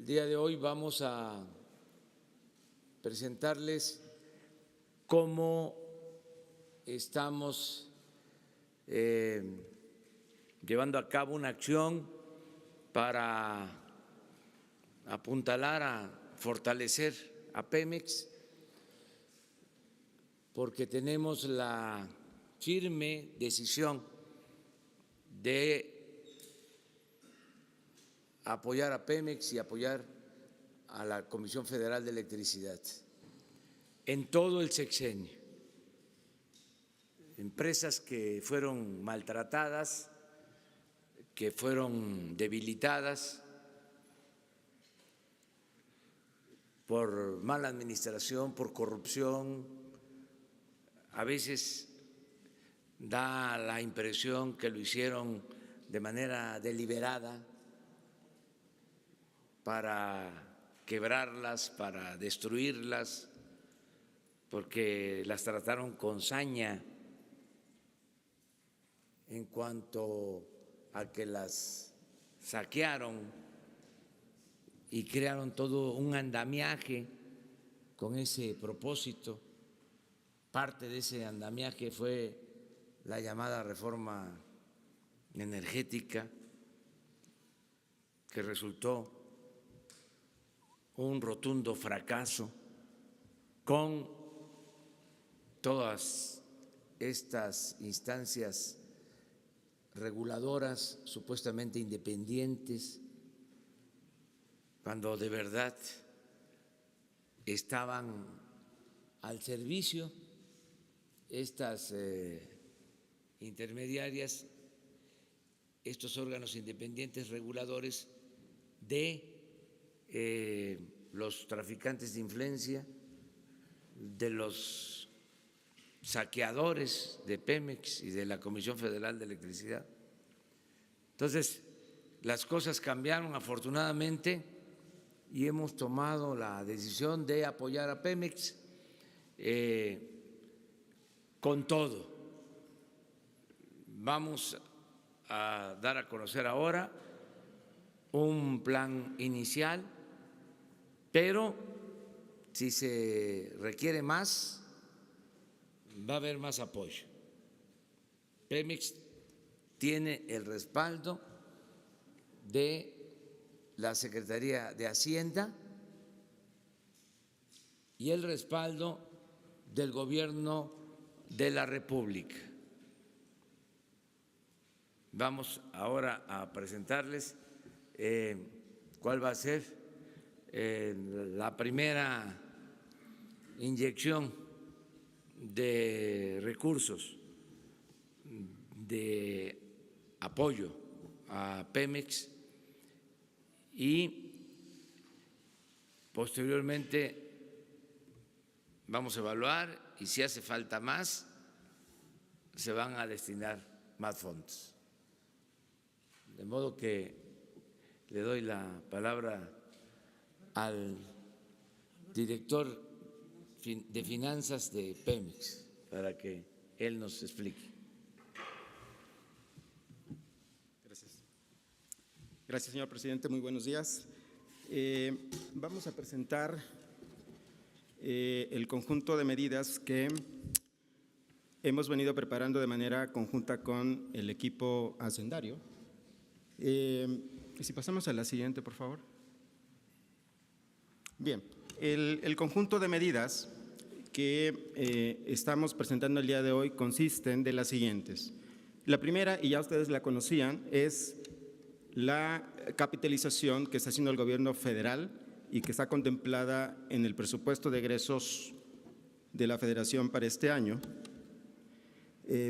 día de hoy vamos a presentarles cómo estamos llevando a cabo una acción para apuntalar a fortalecer a Pemex, porque tenemos la firme decisión de apoyar a Pemex y apoyar a la Comisión Federal de Electricidad en todo el sexenio. Empresas que fueron maltratadas, que fueron debilitadas por mala administración, por corrupción. A veces da la impresión que lo hicieron de manera deliberada para quebrarlas, para destruirlas, porque las trataron con saña en cuanto a que las saquearon y crearon todo un andamiaje con ese propósito. Parte de ese andamiaje fue la llamada reforma energética, que resultó un rotundo fracaso con todas estas instancias reguladoras supuestamente independientes, cuando de verdad estaban al servicio estas intermediarias, estos órganos independientes reguladores de los traficantes de influencia, de los saqueadores de Pemex y de la Comisión Federal de Electricidad. Entonces, las cosas cambiaron afortunadamente y hemos tomado la decisión de apoyar a Pemex con todo. Vamos a dar a conocer ahora un plan inicial, pero si se requiere más, va a haber más apoyo. Pemex tiene el respaldo de la Secretaría de Hacienda y el respaldo del Gobierno de la República. Vamos ahora a presentarles cuál va a ser la primera inyección de recursos de apoyo a Pemex y posteriormente vamos a evaluar y si hace falta más, se van a destinar más fondos. De modo que le doy la palabra al director de finanzas de Pemex para que él nos explique. Gracias. Gracias, señor presidente. Muy buenos días. Vamos a presentar el conjunto de medidas que hemos venido preparando de manera conjunta con el equipo hacendario. Si pasamos a la siguiente, por favor. Bien, el conjunto de medidas que estamos presentando el día de hoy consisten de las siguientes. La primera, y ya ustedes la conocían, es la capitalización que está haciendo el gobierno federal y que está contemplada en el presupuesto de egresos de la Federación para este año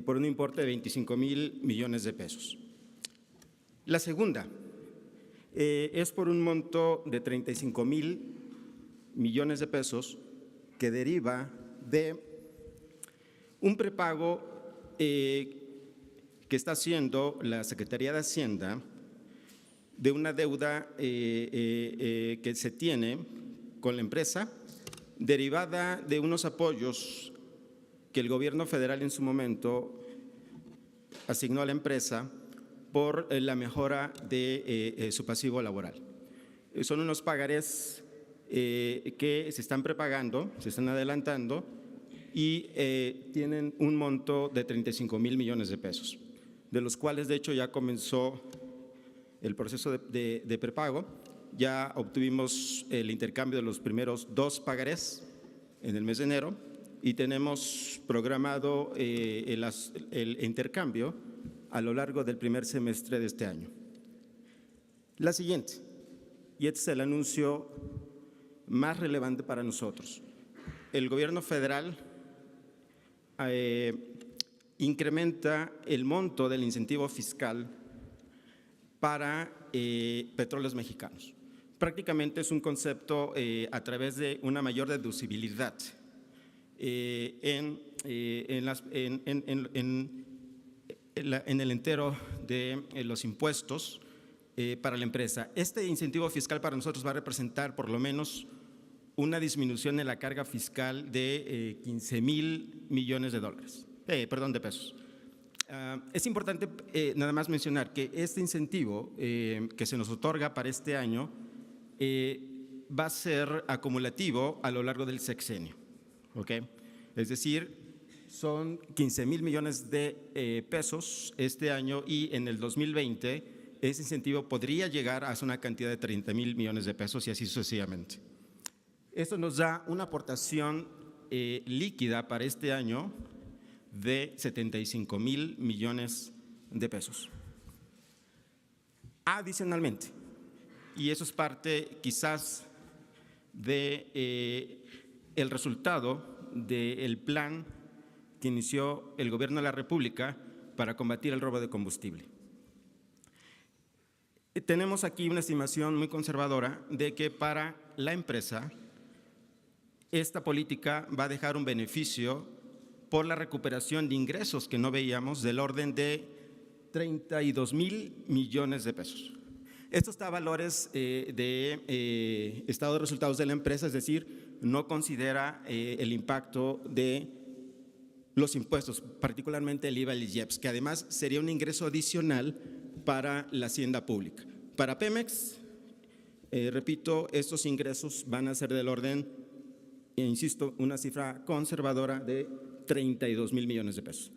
por un importe de 25,000 millones de pesos. La segunda es por un monto de 35,000 millones de pesos que deriva de un prepago que está haciendo la Secretaría de Hacienda de una deuda que se tiene con la empresa derivada de unos apoyos que el gobierno federal en su momento asignó a la empresa por la mejora de su pasivo laboral. Son unos pagarés que se están prepagando, se están adelantando y tienen un monto de 35,000 millones de pesos, de los cuales de hecho ya comenzó el proceso de prepago. Ya obtuvimos el intercambio de los primeros 2 pagarés en el mes de enero y tenemos programado el intercambio a lo largo del primer semestre de este año. La siguiente, y este es el anuncio más relevante para nosotros. El gobierno federal incrementa el monto del incentivo fiscal para petróleos mexicanos. Prácticamente es un concepto a través de una mayor deducibilidad en el entero de los impuestos para la empresa. Este incentivo fiscal para nosotros va a representar por lo menos una disminución en la carga fiscal de 15,000 millones de pesos. Es importante nada más mencionar que este incentivo que se nos otorga para este año va a ser acumulativo a lo largo del sexenio, ¿ok? Es decir, son 15,000 millones de pesos este año y en el 2020 ese incentivo podría llegar a una cantidad de 30,000 millones de pesos y así sucesivamente. Esto nos da una aportación líquida para este año de 75,000 millones de pesos. Adicionalmente, y eso es parte quizás de el resultado del plan que inició el Gobierno de la República para combatir el robo de combustible. Tenemos aquí una estimación muy conservadora de que para la empresa esta política va a dejar un beneficio por la recuperación de ingresos que no veíamos del orden de 32,000 millones de pesos. Esto está a valores de estado de resultados de la empresa, es decir, no considera el impacto de los impuestos, particularmente el IVA y el IEPS, que además sería un ingreso adicional para la hacienda pública. Para Pemex, repito, estos ingresos van a ser del orden, insisto, una cifra conservadora de 32,000 millones de pesos.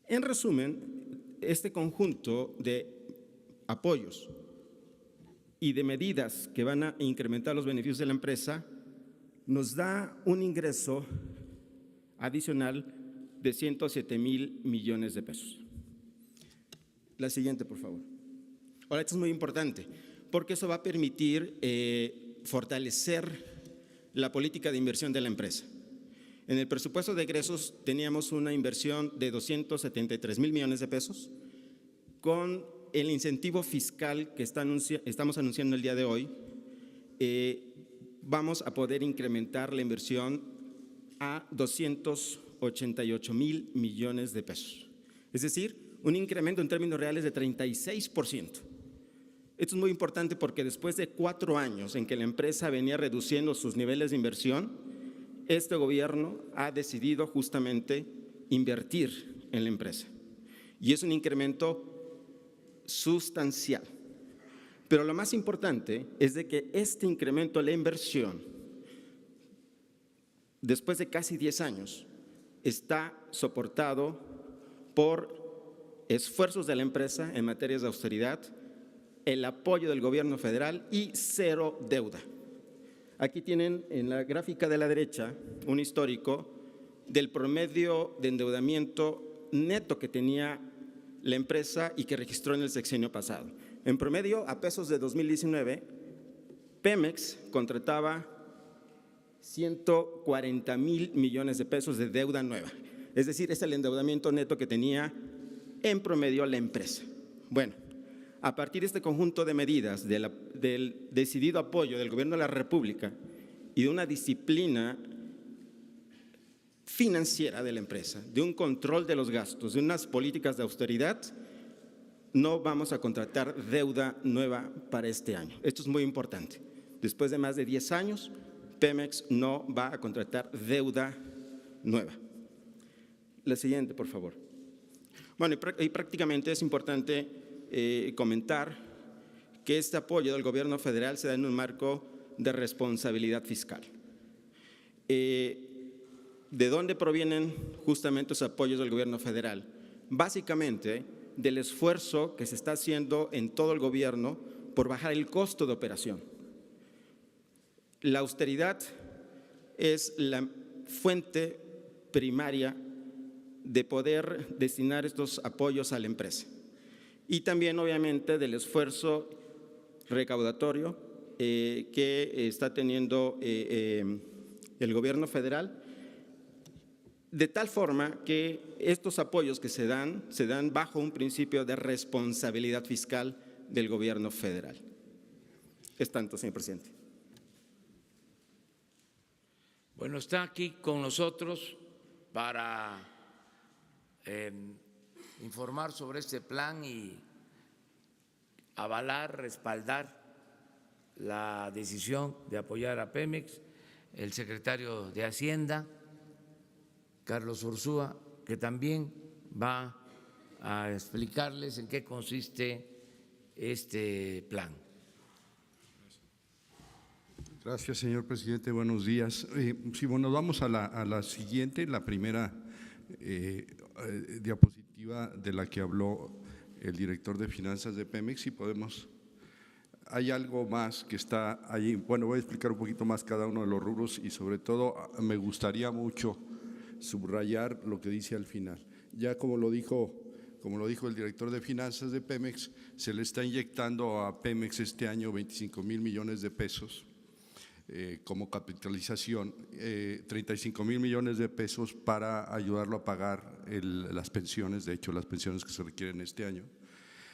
En resumen, este conjunto de apoyos y de medidas que van a incrementar los beneficios de la empresa nos da un ingreso adicional de 107,000 millones de pesos. La siguiente, por favor. Ahora, esto es muy importante porque eso va a permitir fortalecer la política de inversión de la empresa. En el presupuesto de egresos teníamos una inversión de 273,000 millones de pesos. Con el incentivo fiscal que estamos anunciando el día de hoy, vamos a poder incrementar la inversión a 288,000 millones de pesos. Es decir, un incremento en términos reales de 36%. Esto es muy importante porque después de 4 años en que la empresa venía reduciendo sus niveles de inversión, este gobierno ha decidido justamente invertir en la empresa. Y es un incremento sustancial. Pero lo más importante es de que este incremento de la inversión, después de casi 10 años, está soportado por esfuerzos de la empresa en materias de austeridad, el apoyo del gobierno federal y 0 deuda. Aquí tienen en la gráfica de la derecha un histórico del promedio de endeudamiento neto que tenía la empresa y que registró en el sexenio pasado. En promedio, a pesos de 2019, Pemex contrataba 140,000 millones de pesos de deuda nueva. Es decir, es el endeudamiento neto que tenía en promedio la empresa. Bueno, a partir de este conjunto de medidas del decidido apoyo del Gobierno de la República y de una disciplina financiera de la empresa, de un control de los gastos, de unas políticas de austeridad, no vamos a contratar deuda nueva para este año. Esto es muy importante. Después de más de 10 años, Pemex no va a contratar deuda nueva. La siguiente, por favor. Bueno, y prácticamente es importante comentar que este apoyo del gobierno federal se da en un marco de responsabilidad fiscal. ¿De dónde provienen justamente los apoyos del gobierno federal? Básicamente, del esfuerzo que se está haciendo en todo el gobierno por bajar el costo de operación. La austeridad es la fuente primaria de poder destinar estos apoyos a la empresa. Y también, obviamente, del esfuerzo recaudatorio que está teniendo el gobierno federal, de tal forma que estos apoyos que se dan bajo un principio de responsabilidad fiscal del gobierno federal. Es tanto, señor presidente. Bueno, está aquí con nosotros para informar sobre este plan y avalar, respaldar la decisión de apoyar a Pemex, el secretario de Hacienda, Carlos Ursúa, que también va a explicarles en qué consiste este plan. Gracias, señor presidente. Buenos días. Sí, bueno, vamos a la siguiente, la primera diapositiva de la que habló el director de finanzas de Pemex. Si podemos, hay algo más que está allí. Bueno, voy a explicar un poquito más cada uno de los rubros y sobre todo me gustaría mucho subrayar lo que dice al final. Ya como lo dijo el director de finanzas de Pemex, se le está inyectando a Pemex este año 25,000 millones de pesos como capitalización, 35,000 millones de pesos para ayudarlo a pagar las pensiones, de hecho las pensiones que se requieren este año.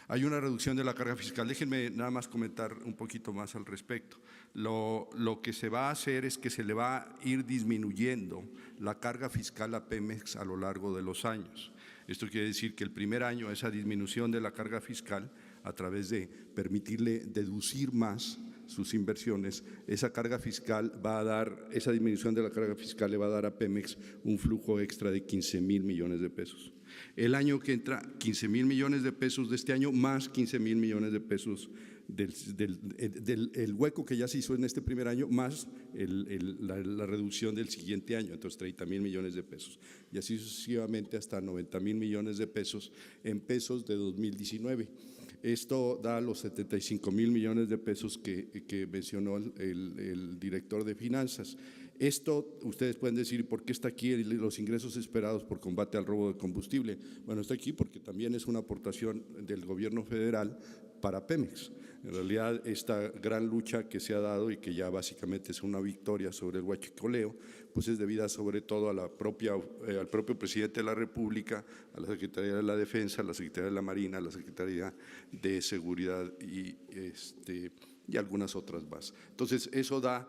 Hay una reducción de la carga fiscal. Déjenme nada más comentar un poquito más al respecto. Lo que se va a hacer es que se le va a ir disminuyendo la carga fiscal a Pemex a lo largo de los años. Esto quiere decir que el primer año esa disminución de la carga fiscal, a través de permitirle deducir más sus inversiones, esa carga fiscal va a dar, esa disminución de la carga fiscal le va a dar a Pemex un flujo extra de 15,000 millones de pesos. El año que entra, 15,000 millones de pesos de este año, más 15,000 millones de pesos del hueco que ya se hizo en este primer año, más la reducción del siguiente año, entonces 30,000 millones de pesos. Y así sucesivamente hasta 90,000 millones de pesos en pesos de 2019. Esto da los 75,000 millones de pesos que mencionó el director de finanzas. Esto, ustedes pueden decir, ¿por qué está aquí los ingresos esperados por combate al robo de combustible? Bueno, está aquí porque también es una aportación del gobierno federal para Pemex. En realidad, esta gran lucha que se ha dado y que ya básicamente es una victoria sobre el huachicoleo, pues es debida sobre todo a al propio presidente de la República, a la Secretaría de la Defensa, a la Secretaría de la Marina, a la Secretaría de Seguridad y algunas otras más. Entonces, eso da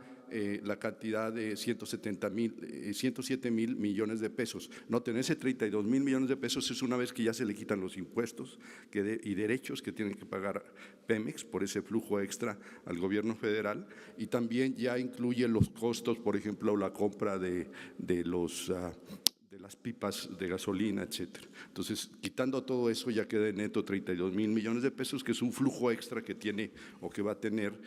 la cantidad de 107,000 millones de pesos. Noten, ese 32,000 millones de pesos es una vez que ya se le quitan los impuestos y derechos que tienen que pagar Pemex por ese flujo extra al gobierno federal, y también ya incluye los costos, por ejemplo, la compra de las pipas de gasolina, etcétera. Entonces, quitando todo eso, ya queda en neto 32,000 millones de pesos, que es un flujo extra que tiene o que va a tener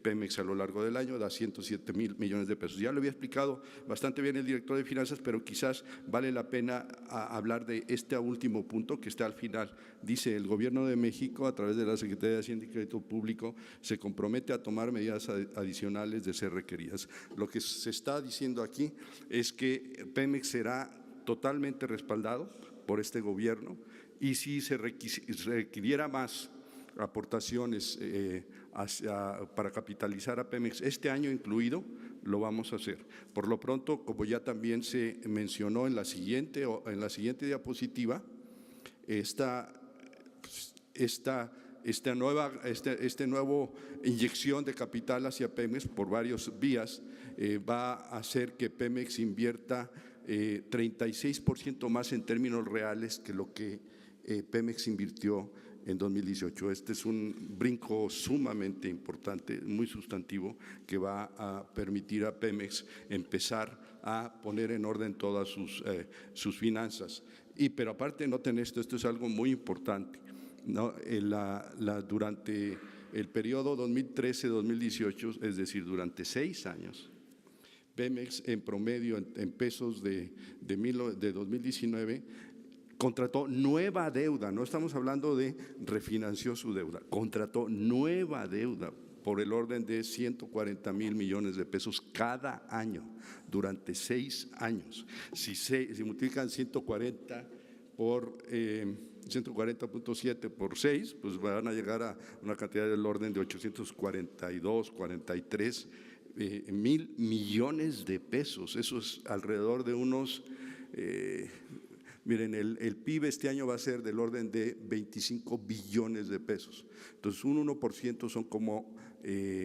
Pemex a lo largo del año, da 107,000 millones de pesos. Ya lo había explicado bastante bien el director de finanzas, pero quizás vale la pena hablar de este último punto que está al final. Dice: el Gobierno de México, a través de la Secretaría de Hacienda y Crédito Público, se compromete a tomar medidas adicionales de ser requeridas. Lo que se está diciendo aquí es que Pemex será totalmente respaldado por este gobierno, y si se requiriera más aportaciones para capitalizar a Pemex este año incluido, lo vamos a hacer. Por lo pronto, como ya también se mencionó en la siguiente diapositiva, esta nueva inyección de capital hacia Pemex por varias vías va a hacer que Pemex invierta 36% más en términos reales que lo que Pemex invirtió en 2018. Este es un brinco sumamente importante, muy sustantivo, que va a permitir a Pemex empezar a poner en orden todas sus finanzas. Pero aparte, noten esto es algo muy importante, ¿no? Durante el periodo 2013-2018, es decir, durante 6 años, Pemex en promedio en pesos de 2019 contrató nueva deuda, no estamos hablando de refinanció su deuda, contrató nueva deuda por el orden de 140,000 millones de pesos cada año durante 6 años. Si multiplican 140 por 140.7 por 6, pues van a llegar a una cantidad del orden de 842, 43 mil millones de pesos. Eso es alrededor de unos… miren, el PIB este año va a ser del orden de 25 billones de pesos. Entonces, un 1% son como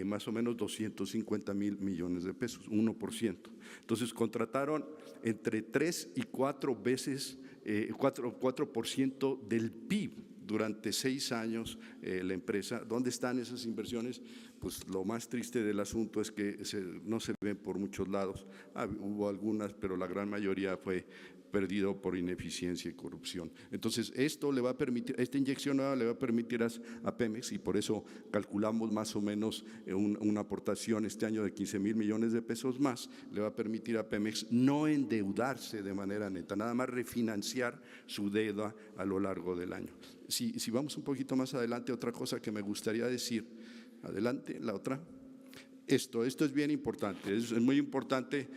más o menos 250,000 millones de pesos, 1%. Entonces, contrataron entre 3 y 4 veces, 4% del PIB durante 6 años la empresa. ¿Dónde están esas inversiones? Pues lo más triste del asunto es que no se ven por muchos lados. Hubo algunas, pero la gran mayoría fue perdido por ineficiencia y corrupción. Entonces, esto le va a permitir, esta inyección nueva le va a permitir a Pemex, y por eso calculamos más o menos una aportación este año de 15,000 millones de pesos más, le va a permitir a Pemex no endeudarse de manera neta, nada más refinanciar su deuda a lo largo del año. Si vamos un poquito más adelante, otra cosa que me gustaría decir, adelante, la otra, esto es bien importante, es muy importante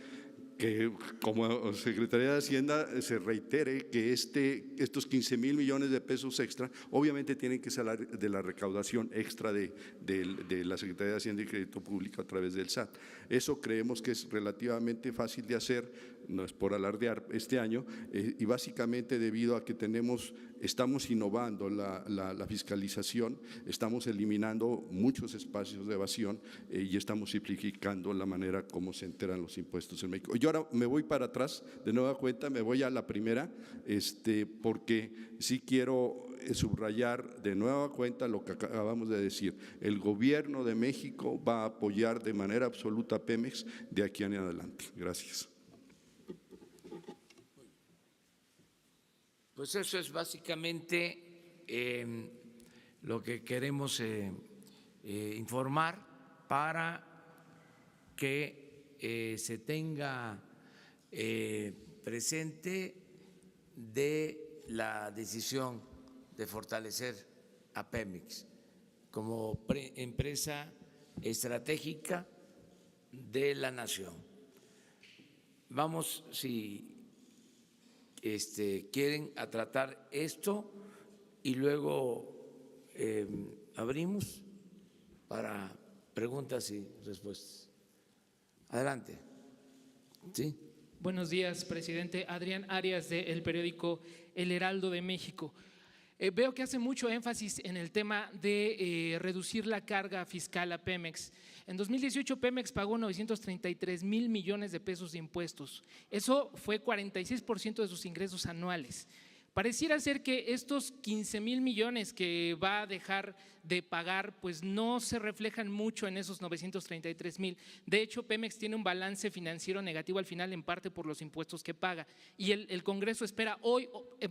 que como Secretaría de Hacienda se reitere que estos 15,000 millones de pesos extra obviamente tienen que salir de la recaudación extra de la Secretaría de Hacienda y Crédito Público a través del SAT. Eso creemos que es relativamente fácil de hacer, no es por alardear este año, y básicamente debido a que estamos innovando la fiscalización, estamos eliminando muchos espacios de evasión y estamos simplificando la manera como se enteran los impuestos en México. Yo ahora me voy para atrás, de nueva cuenta, me voy a la primera, porque sí quiero subrayar de nueva cuenta lo que acabamos de decir. El gobierno de México va a apoyar de manera absoluta a Pemex de aquí en adelante. Gracias. Pues eso es básicamente lo que queremos informar para que se tenga presente de la decisión de fortalecer a Pemex como empresa estratégica de la nación. Vamos, si quieren, a tratar esto y luego abrimos para preguntas y respuestas. Adelante. Sí. Buenos días, presidente. Adrián Arias, del periódico El Heraldo de México. Veo que hace mucho énfasis en el tema de reducir la carga fiscal a Pemex. En 2018 Pemex pagó 933,000 millones de pesos de impuestos. Eso fue 46% de sus ingresos anuales. Pareciera ser que estos 15,000 millones que va a dejar de pagar pues no se reflejan mucho en esos 933,000. De hecho, Pemex tiene un balance financiero negativo al final, en parte por los impuestos que paga, y el Congreso espera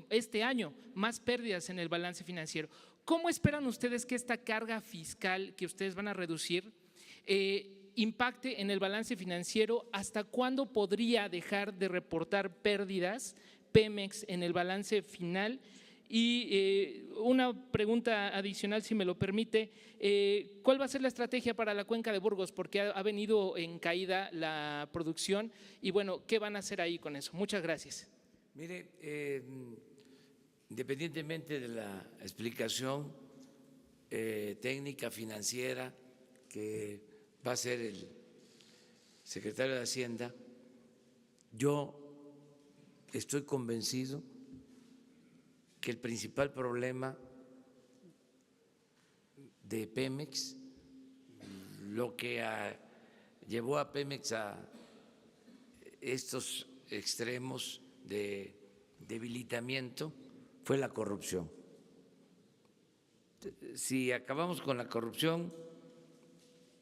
este año más pérdidas en el balance financiero. ¿Cómo esperan ustedes que esta carga fiscal que ustedes van a reducir impacte en el balance financiero? ¿Hasta cuándo podría dejar de reportar pérdidas Pemex en el balance final? Y una pregunta adicional, si me lo permite, ¿cuál va a ser la estrategia para la cuenca de Burgos? Porque ha venido en caída la producción y bueno, ¿qué van a hacer ahí con eso? Muchas gracias. Mire, independientemente de la explicación técnica financiera que va a hacer el secretario de Hacienda, yo estoy convencido que el principal problema de Pemex, lo que llevó a Pemex a estos extremos de debilitamiento, fue la corrupción. Si acabamos con la corrupción,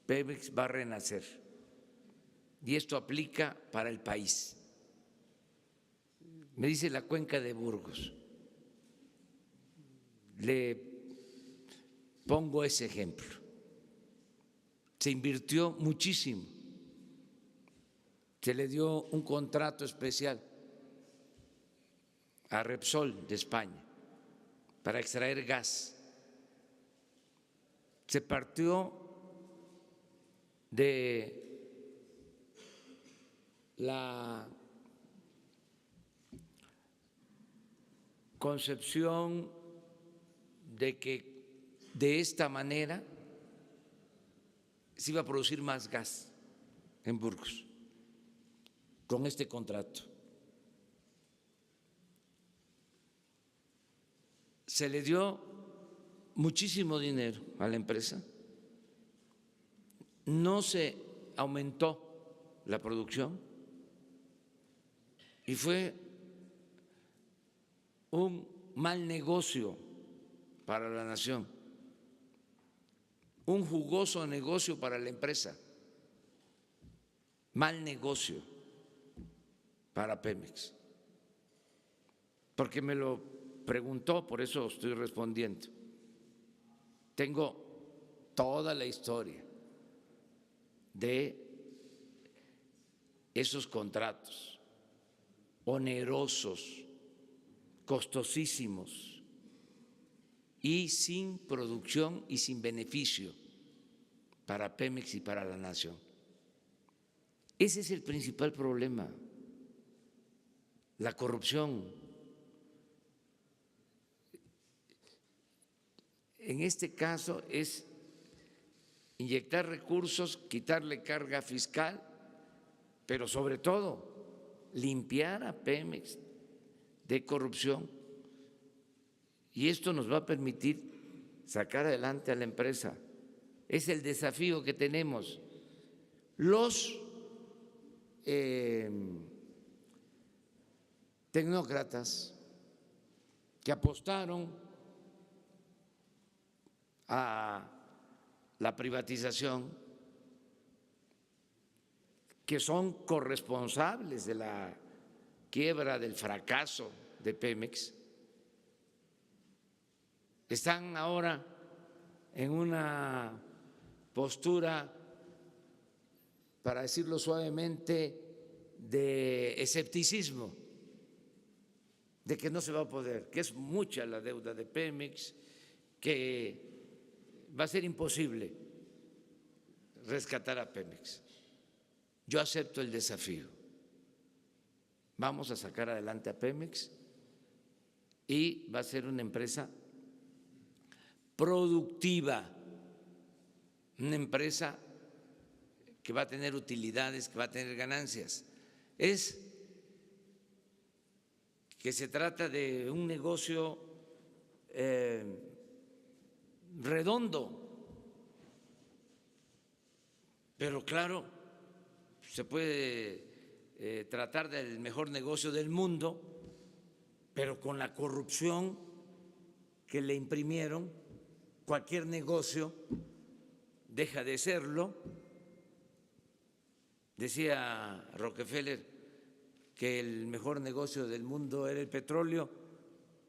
Pemex va a renacer, y esto aplica para el país. Me dice la cuenca de Burgos, le pongo ese ejemplo. se invirtió muchísimo, se le dio un contrato especial a Repsol de España para extraer gas. Se partió de la concepción de que de esta manera se iba a producir más gas en Burgos con este contrato. Se le dio muchísimo dinero a la empresa, no se aumentó la producción y fue un mal negocio para la nación, un jugoso negocio para la empresa, mal negocio para Pemex, porque me lo preguntó, por eso estoy respondiendo. Tengo toda la historia de esos contratos onerosos, costosísimos y sin producción y sin beneficio para Pemex y para la nación. Ese es el principal problema, la corrupción. En este caso es inyectar recursos, quitarle carga fiscal, pero sobre todo limpiar a Pemex de corrupción. Y esto nos va a permitir sacar adelante a la empresa. Es el desafío que tenemos. Los tecnócratas que apostaron a la privatización, que son corresponsables de la quiebra, del fracaso de Pemex, están ahora en una postura, para decirlo suavemente, de escepticismo, de que no se va a poder, que es mucha la deuda de Pemex, que va a ser imposible rescatar a Pemex. Yo acepto el desafío. Vamos a sacar adelante a Pemex y va a ser una empresa productiva, una empresa que va a tener utilidades, que va a tener ganancias. Es que se trata de un negocio redondo, pero claro, se puede tratar del mejor negocio del mundo, pero con la corrupción que le imprimieron, cualquier negocio deja de serlo. Decía Rockefeller que el mejor negocio del mundo era el petróleo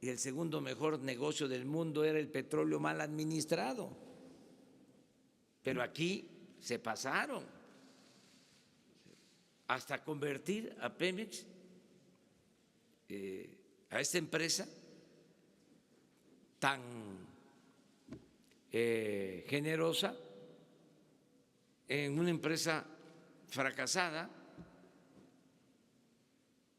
y el segundo mejor negocio del mundo era el petróleo mal administrado. Pero aquí se pasaron hasta convertir a Pemex, a esta empresa tan generosa, en una empresa fracasada,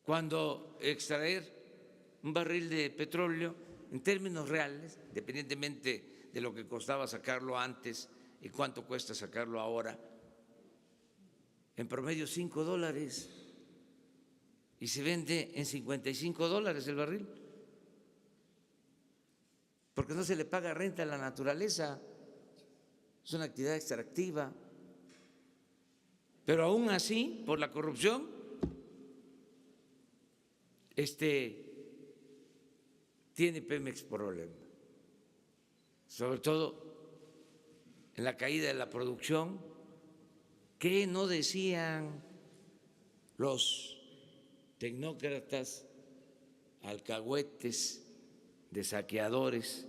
cuando extraer un barril de petróleo en términos reales, independientemente de lo que costaba sacarlo antes y cuánto cuesta sacarlo ahora, en promedio $5 y se vende en $55 el barril, porque no se le paga renta a la naturaleza, es una actividad extractiva. Pero aún así, por la corrupción, tiene Pemex problema, sobre todo en la caída de la producción. ¿Qué no decían los tecnócratas, alcahuetes, de saqueadores,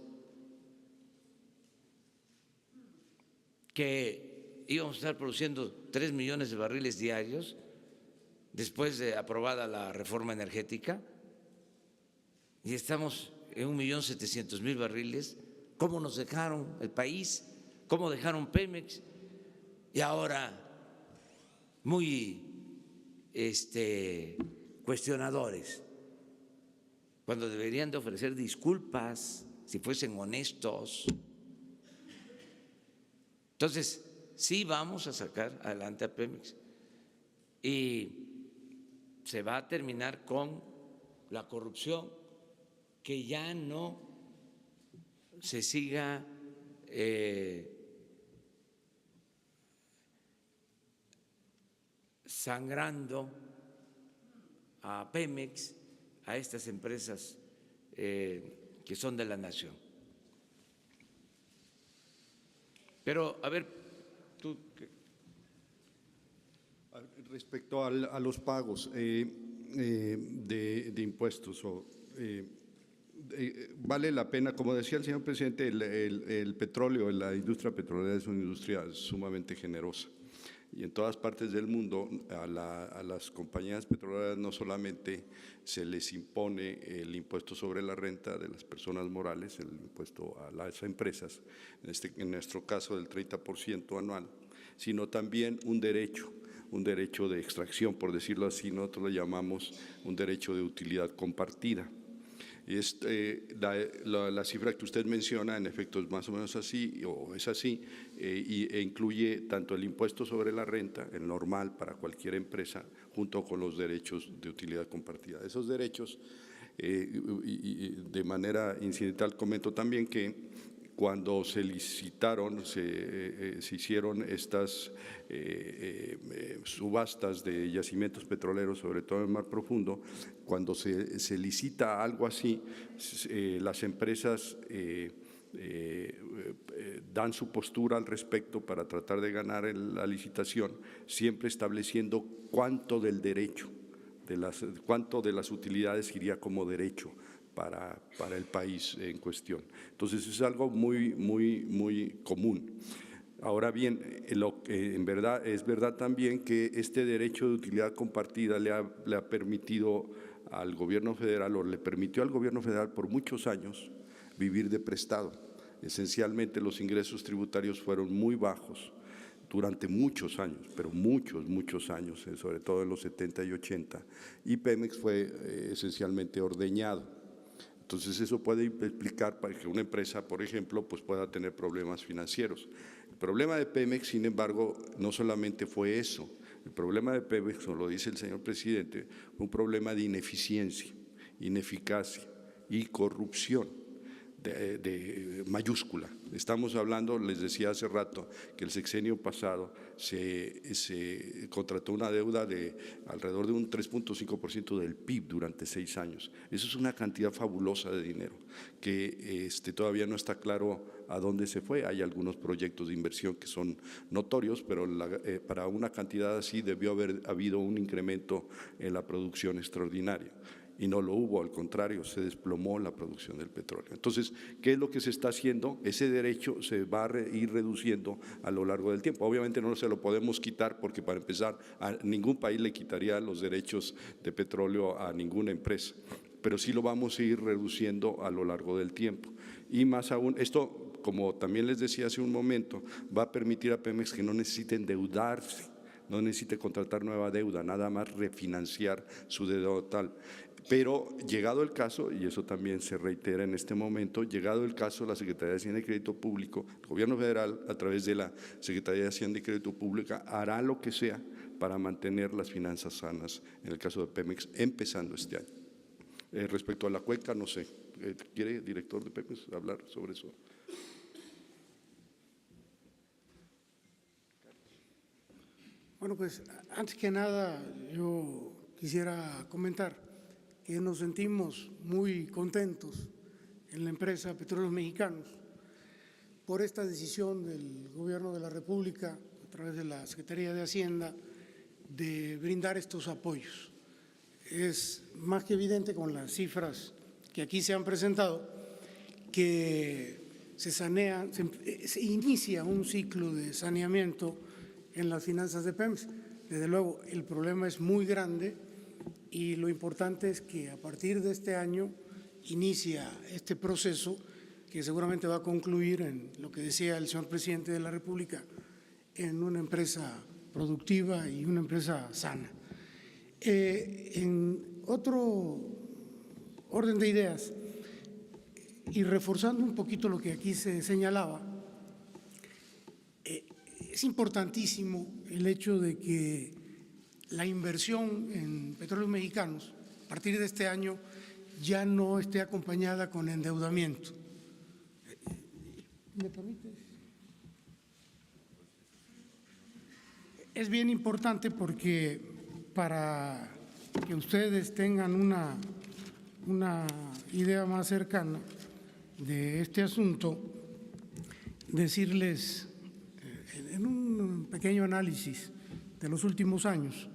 que íbamos a estar produciendo 3 millones de barriles diarios después de aprobada la reforma energética y estamos en 1.700.000 barriles. ¿Cómo nos dejaron el país? ¿Cómo dejaron Pemex? Y ahora muy cuestionadores, cuando deberían de ofrecer disculpas si fuesen honestos. Entonces, sí vamos a sacar adelante a Pemex y se va a terminar con la corrupción, que ya no se siga sangrando a Pemex, a estas empresas que son de la nación. Pero, a ver, tú… Respecto a los pagos de impuestos, vale la pena, como decía el señor presidente, el petróleo, la industria petrolera es una industria sumamente generosa. Y en todas partes del mundo a las compañías petroleras no solamente se les impone el impuesto sobre la renta de las personas morales, el impuesto a las empresas, en nuestro caso del 30% anual, sino también un derecho de extracción, por decirlo así, nosotros lo llamamos un derecho de utilidad compartida. Y la cifra que usted menciona, en efecto, es más o menos así, o es así, e incluye tanto el impuesto sobre la renta, el normal para cualquier empresa, junto con los derechos de utilidad compartida. Esos derechos, de manera incidental, comento también que cuando se licitaron, se hicieron estas subastas de yacimientos petroleros, sobre todo en el Mar Profundo, cuando se licita algo así, las empresas dan su postura al respecto para tratar de ganar la licitación, siempre estableciendo cuánto del derecho, cuánto de las utilidades iría como derecho para el país en cuestión. Entonces es algo muy común. Ahora bien, en verdad es verdad también que este derecho de utilidad compartida le ha permitido al gobierno federal, o le permitió al gobierno federal por muchos años vivir de prestado. Esencialmente los ingresos tributarios fueron muy bajos durante muchos años, pero muchos años, sobre todo en los 70 y 80, y Pemex fue esencialmente ordeñado. Entonces eso puede explicar para que una empresa, por ejemplo, pues pueda tener problemas financieros. El problema de Pemex, sin embargo, no solamente fue eso. El problema de Pemex, como lo dice el señor presidente, fue un problema de ineficiencia, ineficacia y corrupción de mayúscula. Estamos hablando, les decía hace rato, que el sexenio pasado se contrató una deuda de alrededor de un 3.5% del PIB durante 6 años. Eso es una cantidad fabulosa de dinero que todavía no está claro a dónde se fue. Hay algunos proyectos de inversión que son notorios, pero para una cantidad así debió haber habido un incremento en la producción extraordinario. Y no lo hubo, al contrario, se desplomó la producción del petróleo. Entonces, ¿qué es lo que se está haciendo? Ese derecho se va a ir reduciendo a lo largo del tiempo. Obviamente no se lo podemos quitar porque, para empezar, a ningún país le quitaría los derechos de petróleo a ninguna empresa, pero sí lo vamos a ir reduciendo a lo largo del tiempo. Y más aún, esto, como también les decía hace un momento, va a permitir a Pemex que no necesite endeudarse, no necesite contratar nueva deuda, nada más refinanciar su deuda total. Pero llegado el caso, y eso también se reitera en este momento, llegado el caso, la Secretaría de Hacienda y Crédito Público, el Gobierno Federal, a través de la Secretaría de Hacienda y Crédito Público, hará lo que sea para mantener las finanzas sanas, en el caso de Pemex, empezando este año. Respecto a la cuenca, no sé, ¿quiere el director de Pemex hablar sobre eso? Bueno, pues antes que nada yo quisiera comentar que nos sentimos muy contentos en la empresa Petróleos Mexicanos por esta decisión del Gobierno de la República, a través de la Secretaría de Hacienda, de brindar estos apoyos. Es más que evidente con las cifras que aquí se han presentado que se inicia un ciclo de saneamiento en las finanzas de Pemex. Desde luego, el problema es muy grande y lo importante es que a partir de este año inicia este proceso que seguramente va a concluir en lo que decía el señor presidente de la República, en una empresa productiva y una empresa sana. En otro orden de ideas y reforzando un poquito lo que aquí se señalaba, es importantísimo el hecho de que la inversión en petróleos mexicanos a partir de este año ya no esté acompañada con endeudamiento. ¿Me permites? Es bien importante porque para que ustedes tengan una idea más cercana de este asunto, decirles en un pequeño análisis de los últimos años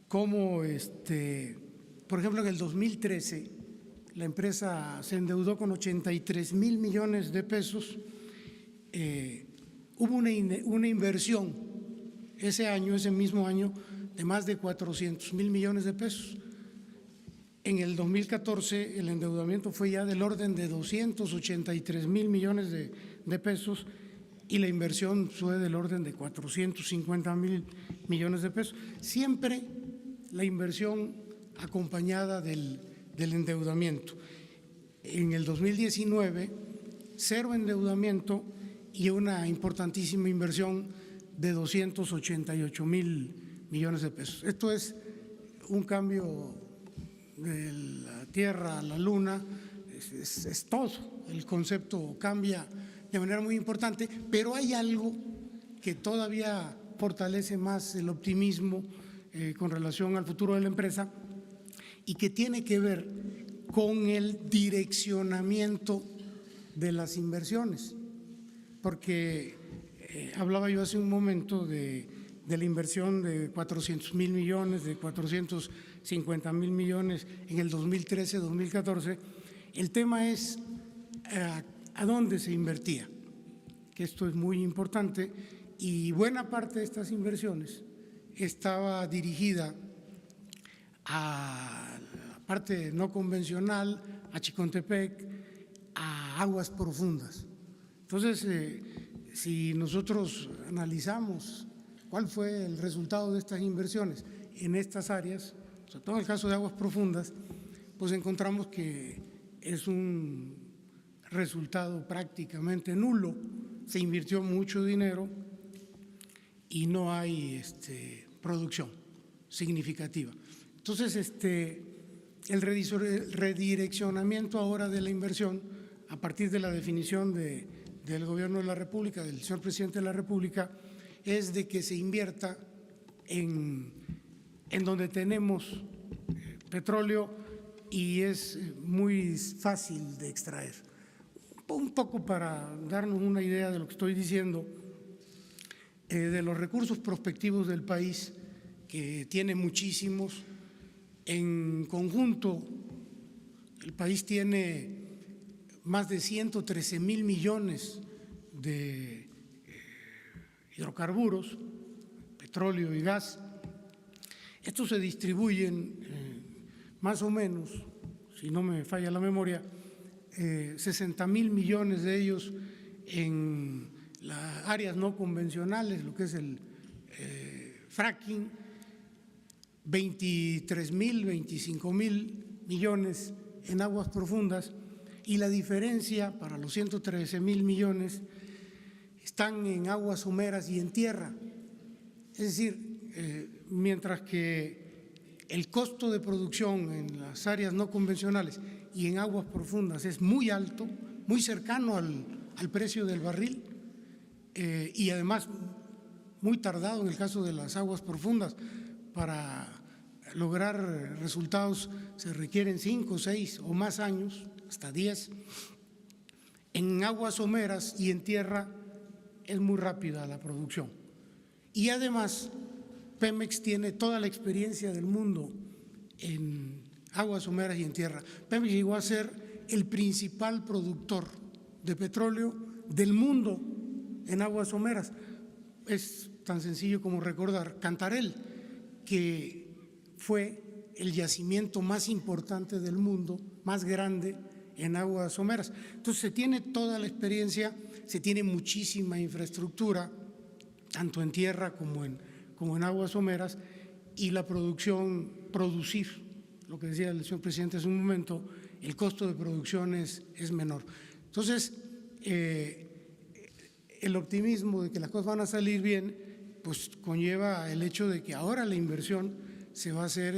cómo, por ejemplo, en el 2013 la empresa se endeudó con 83,000 millones de pesos. Hubo una inversión ese mismo año, de más de 400,000 millones de pesos. En el 2014 el endeudamiento fue ya del orden de 283,000 millones de pesos y la inversión fue del orden de 450,000 millones de pesos. Siempre la inversión acompañada del endeudamiento. En el 2019, cero endeudamiento y una importantísima inversión de 288,000 millones de pesos. Esto es un cambio de la Tierra a la Luna, es todo. El concepto cambia de manera muy importante, pero hay algo que todavía fortalece más el optimismo con relación al futuro de la empresa y que tiene que ver con el direccionamiento de las inversiones, porque hablaba yo hace un momento de la inversión de 400,000 millones, de 450,000 millones en el 2013-2014. El tema es a dónde se invertía, que esto es muy importante, y buena parte de estas inversiones estaba dirigida a la parte no convencional, a Chicontepec, a aguas profundas. Entonces, si nosotros analizamos cuál fue el resultado de estas inversiones en estas áreas, sobre todo en el caso de aguas profundas, pues encontramos que es un resultado prácticamente nulo. Se invirtió mucho dinero y no hay producción significativa. Entonces, el redireccionamiento ahora de la inversión, a partir de la definición del Gobierno de la República, del señor Presidente de la República, es de que se invierta en donde tenemos petróleo y es muy fácil de extraer. Un poco para darnos una idea de lo que estoy diciendo, de los recursos prospectivos del país, que tiene muchísimos. En conjunto, el país tiene más de 113,000 millones de hidrocarburos, petróleo y gas. Estos se distribuyen más o menos, si no me falla la memoria, 60,000 millones de ellos en las áreas no convencionales, lo que es el fracking, 23,000, 25,000 millones en aguas profundas, y la diferencia para los 113,000 millones están en aguas someras y en tierra. Es decir, mientras que el costo de producción en las áreas no convencionales y en aguas profundas es muy alto, muy cercano al precio del barril, y además muy tardado en el caso de las aguas profundas. Para lograr resultados se requieren 5, 6 o más años, hasta 10. En aguas someras y en tierra es muy rápida la producción. Y además, Pemex tiene toda la experiencia del mundo en aguas someras y en tierra. Pemex llegó a ser el principal productor de petróleo del mundo en aguas someras. tan sencillo como recordar Cantarell, que fue el yacimiento más importante del mundo, más grande en aguas someras. Entonces se tiene toda la experiencia, se tiene muchísima infraestructura, tanto en tierra como en aguas someras, y la producir, lo que decía el señor presidente hace un momento, el costo de producción es menor. Entonces, el optimismo de que las cosas van a salir bien, pues conlleva el hecho de que ahora la inversión se va a hacer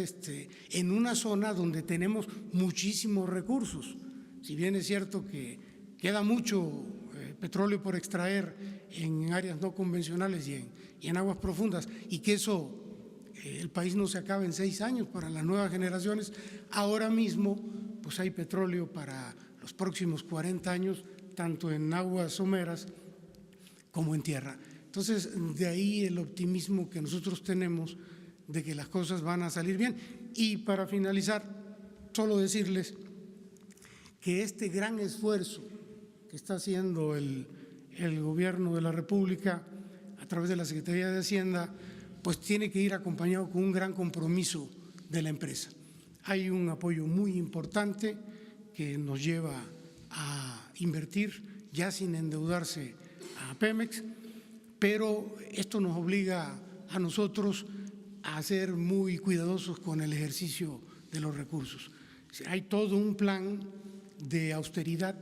en una zona donde tenemos muchísimos recursos. Si bien es cierto que queda mucho petróleo por extraer en áreas no convencionales y en aguas profundas, y que eso el país no se acaba en 6 años para las nuevas generaciones, ahora mismo pues hay petróleo para los próximos 40 años, tanto en aguas someras como en tierra. Entonces, de ahí el optimismo que nosotros tenemos de que las cosas van a salir bien. Y para finalizar, solo decirles que este gran esfuerzo que está haciendo el Gobierno de la República a través de la Secretaría de Hacienda, pues tiene que ir acompañado con un gran compromiso de la empresa. Hay un apoyo muy importante que nos lleva a invertir ya sin endeudarse a Pemex, pero esto nos obliga a nosotros a ser muy cuidadosos con el ejercicio de los recursos. Hay todo un plan de austeridad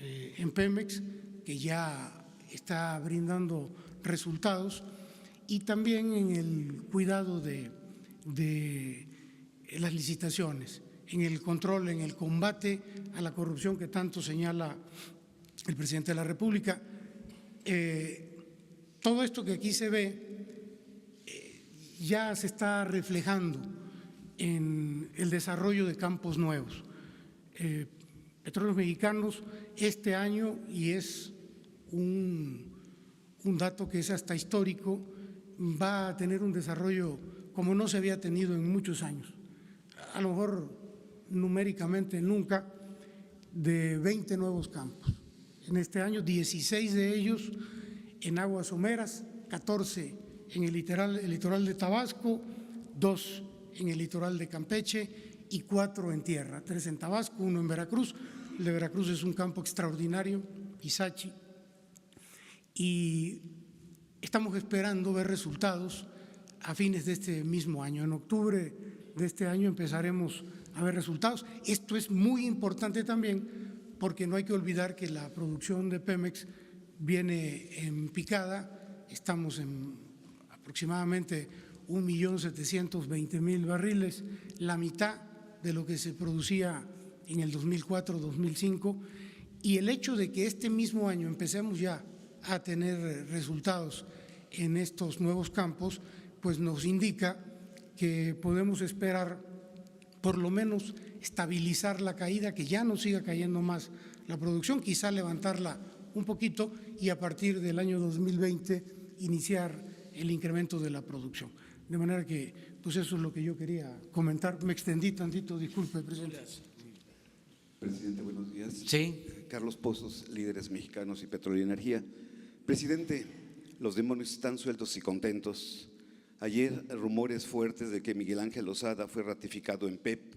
en Pemex que ya está brindando resultados, y también en el cuidado de las licitaciones, en el control, en el combate a la corrupción que tanto señala el presidente de la República. Todo esto que aquí se ve ya se está reflejando en el desarrollo de campos nuevos. Petróleos Mexicanos este año, y es un dato que es hasta histórico, va a tener un desarrollo como no se había tenido en muchos años, a lo mejor numéricamente nunca, de 20 nuevos campos. En este año, 16 de ellos en aguas someras, 14 en el litoral de Tabasco, 2 en el litoral de Campeche y 4 en tierra, 3 en Tabasco, 1 en Veracruz. El de Veracruz es un campo extraordinario, Ixachi, y estamos esperando ver resultados a fines de este mismo año. En octubre de este año empezaremos a ver resultados. Esto es muy importante también porque no hay que olvidar que la producción de Pemex viene en picada. Estamos en aproximadamente 1.720.000 barriles, la mitad de lo que se producía en el 2004-2005, y el hecho de que este mismo año empecemos ya a tener resultados en estos nuevos campos, pues nos indica que podemos esperar por lo menos estabilizar la caída, que ya no siga cayendo más la producción, quizá levantarla un poquito y a partir del año 2020 iniciar el incremento de la producción. De manera que, pues eso es lo que yo quería comentar. Me extendí tantito, disculpe, presidente. Presidente, buenos días. Sí. Carlos Pozos, Líderes Mexicanos y Petróleo y Energía. Presidente, los demonios están sueltos y contentos. Ayer rumores fuertes de que Miguel Ángel Lozada fue ratificado en PEP.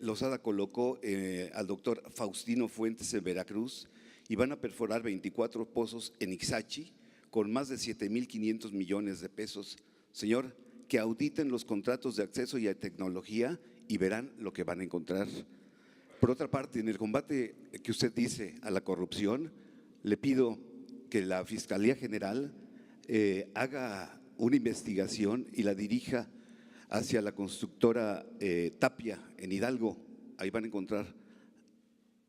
Lozada colocó al doctor Faustino Fuentes en Veracruz y van a perforar 24 pozos en Ixachi con más de 7.500 millones de pesos. Señor, que auditen los contratos de acceso y a tecnología y verán lo que van a encontrar. Por otra parte, en el combate que usted dice a la corrupción, le pido que la Fiscalía General haga una investigación y la dirija hacia la constructora Tapia en Hidalgo. Ahí van a encontrar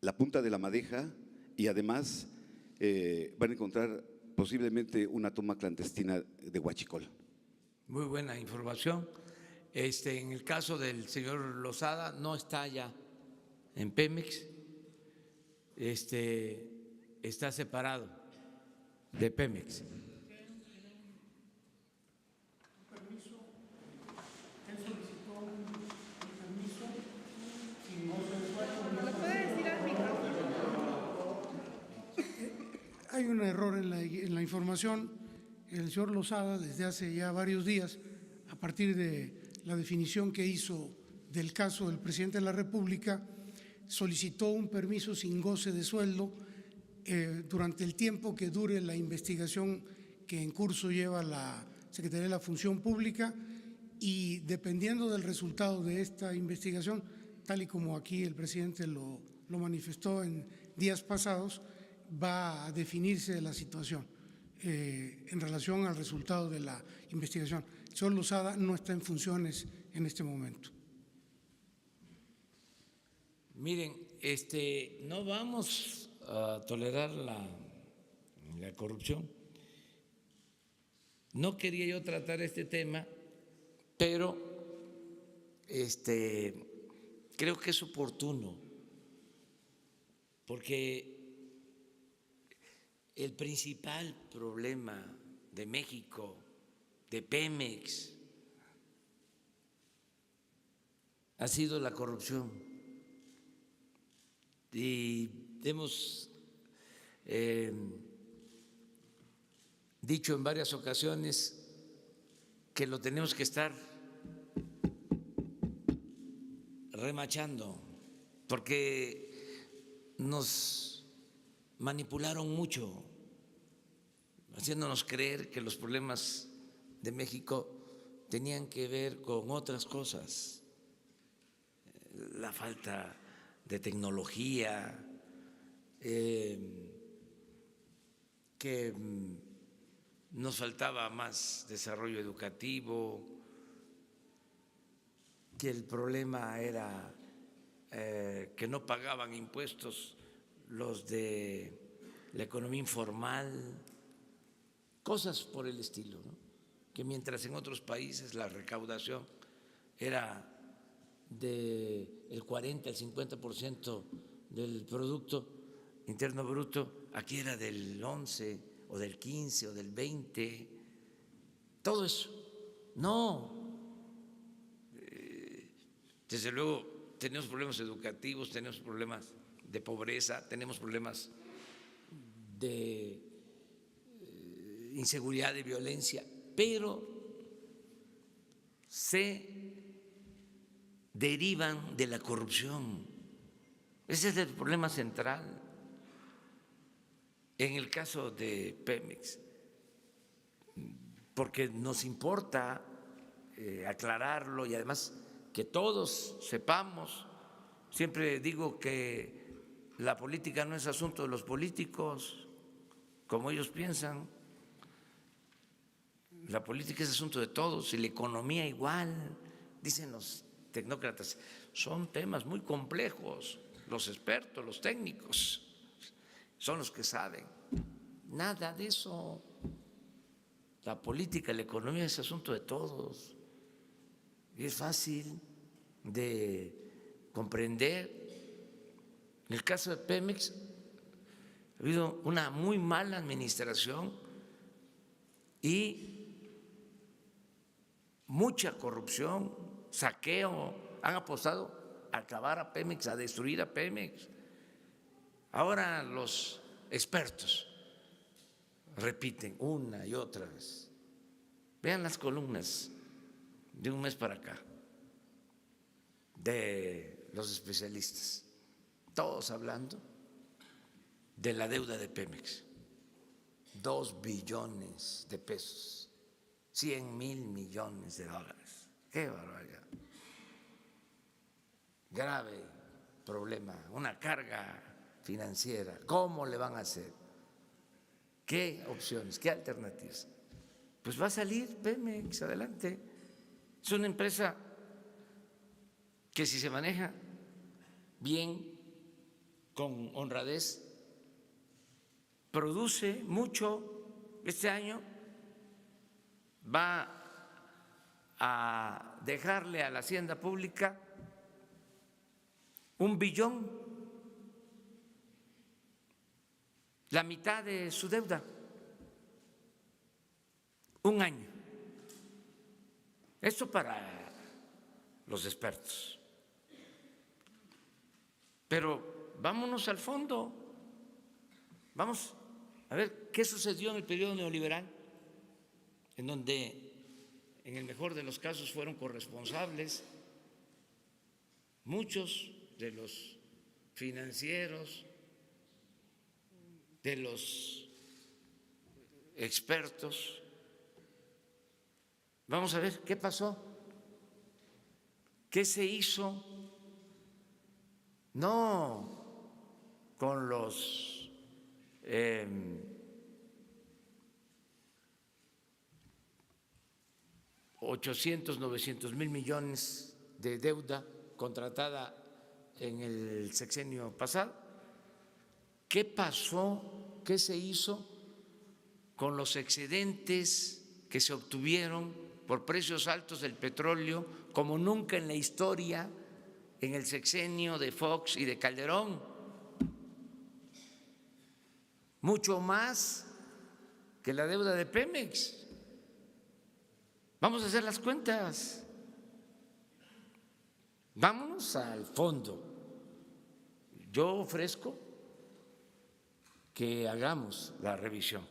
la punta de la madeja y además van a encontrar posiblemente una toma clandestina de huachicol. Muy buena información. En el caso del señor Lozada, no está ya en Pemex, está separado de Pemex. Hay un error en la información. el señor Losada, desde hace ya varios días, a partir de la definición que hizo del caso del presidente de la República, solicitó un permiso sin goce de sueldo durante el tiempo que dure la investigación que en curso lleva la Secretaría de la Función Pública, y dependiendo del resultado de esta investigación, tal y como aquí el presidente lo manifestó en días pasados, va a definirse la situación en relación al resultado de la investigación. El señor Losada no está en funciones en este momento. Miren, no vamos a tolerar la corrupción. No quería yo tratar este tema, pero creo que es oportuno, porque el principal problema de México, de Pemex, ha sido la corrupción. Y hemos dicho en varias ocasiones que lo tenemos que estar remachando, porque nos manipularon mucho, haciéndonos creer que los problemas de México tenían que ver con otras cosas, la falta de tecnología, que nos faltaba más desarrollo educativo, que el problema era que no pagaban impuestos los de la economía informal, cosas por el estilo, ¿no? Que mientras en otros países la recaudación era del 40 al 50% del Producto Interno Bruto, aquí era del 11 o del 15 o del 20, todo eso. No, desde luego tenemos problemas educativos, tenemos problemas de pobreza, tenemos problemas de inseguridad, de violencia, pero se derivan de la corrupción. Ese es el problema central. En el caso de Pemex, porque nos importa aclararlo y además que todos sepamos. Siempre digo que la política no es asunto de los políticos, como ellos piensan. La política es asunto de todos y la economía igual, dicen los tecnócratas. Son temas muy complejos, los expertos, los técnicos son los que saben. Nada de eso. La política, la economía es asunto de todos y es fácil de comprender. En el caso de Pemex ha habido una muy mala administración y mucha corrupción, saqueo. Han apostado a acabar a Pemex, a destruir a Pemex. Ahora los expertos repiten una y otra vez. Vean las columnas de un mes para acá de los especialistas, todos hablando de la deuda de Pemex, 2 billones de pesos, 100,000 millones de dólares. ¡Qué barbaridad! Grave problema, una carga financiera. ¿Cómo le van a hacer? ¿Qué opciones? ¿Qué alternativas? Pues va a salir Pemex adelante. Es una empresa que si se maneja bien, con honradez, produce mucho. Este año va a dejarle a la hacienda pública 1 billón, la mitad de su deuda, un año. Esto para los expertos. Pero vámonos al fondo. Vamos a ver qué sucedió en el periodo neoliberal. en donde en el mejor de los casos fueron corresponsables muchos de los financieros, de los expertos. Vamos a ver qué pasó, qué se hizo, no con los 800, 900 mil millones de deuda contratada en el sexenio pasado. ¿Qué pasó? ¿Qué se hizo con los excedentes que se obtuvieron por precios altos del petróleo como nunca en la historia en el sexenio de Fox y de Calderón? Mucho más que la deuda de Pemex. Vamos a hacer las cuentas. Vámonos al fondo. Yo ofrezco que hagamos la revisión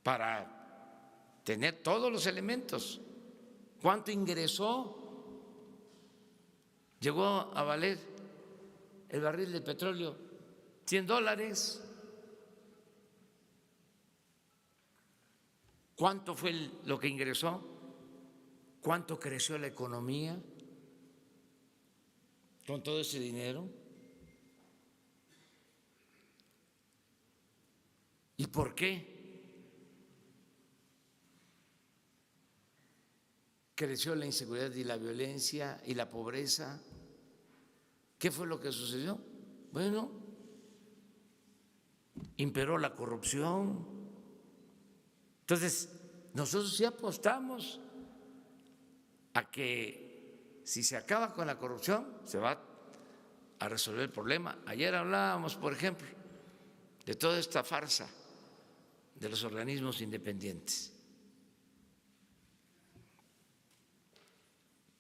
para tener todos los elementos. ¿Cuánto ingresó? Llegó a valer el barril de petróleo $100. ¿Cuánto fue lo que ingresó? ¿Cuánto creció la economía con todo ese dinero? ¿Y por qué creció la inseguridad y la violencia y la pobreza? ¿Qué fue lo que sucedió? Bueno, imperó la corrupción. Entonces, nosotros sí apostamos a que si se acaba con la corrupción, se va a resolver el problema. Ayer hablábamos, por ejemplo, de toda esta farsa de los organismos independientes.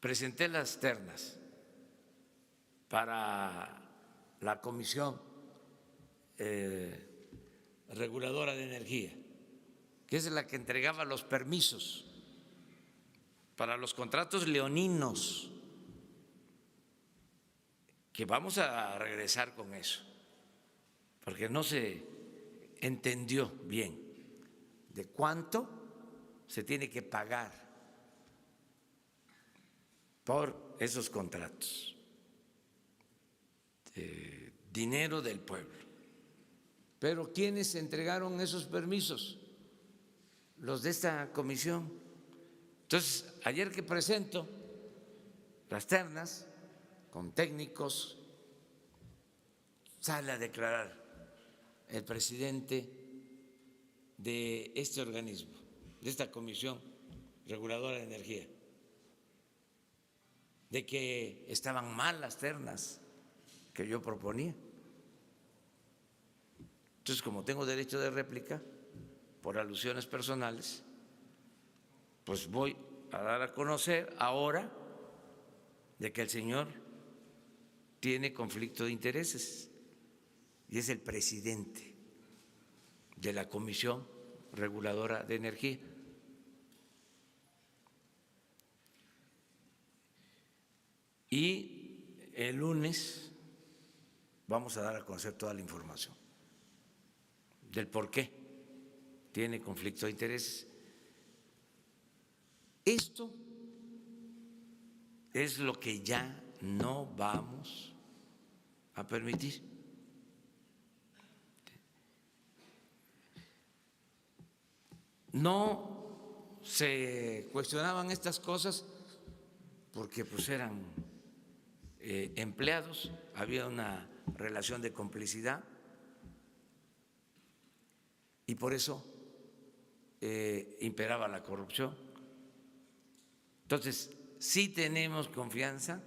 Presenté las ternas para la Comisión Reguladora de Energía, que es la que entregaba los permisos para los contratos leoninos, que vamos a regresar con eso, porque no se entendió bien de cuánto se tiene que pagar por esos contratos, dinero del pueblo. Pero ¿quiénes entregaron esos permisos? Los de esta comisión. Entonces, ayer que presento las ternas con técnicos, sale a declarar el presidente de este organismo, de esta Comisión Reguladora de Energía, de que estaban mal las ternas que yo proponía. Entonces, como tengo derecho de réplica por alusiones personales, pues voy a dar a conocer ahora de que el señor tiene conflicto de intereses y es el presidente de la Comisión Reguladora de Energía. Y el lunes vamos a dar a conocer toda la información del por qué tiene conflicto de intereses. Esto es lo que ya no vamos a permitir. No se cuestionaban estas cosas porque pues eran empleados, había una relación de complicidad y por eso imperaba la corrupción. Entonces, sí tenemos confianza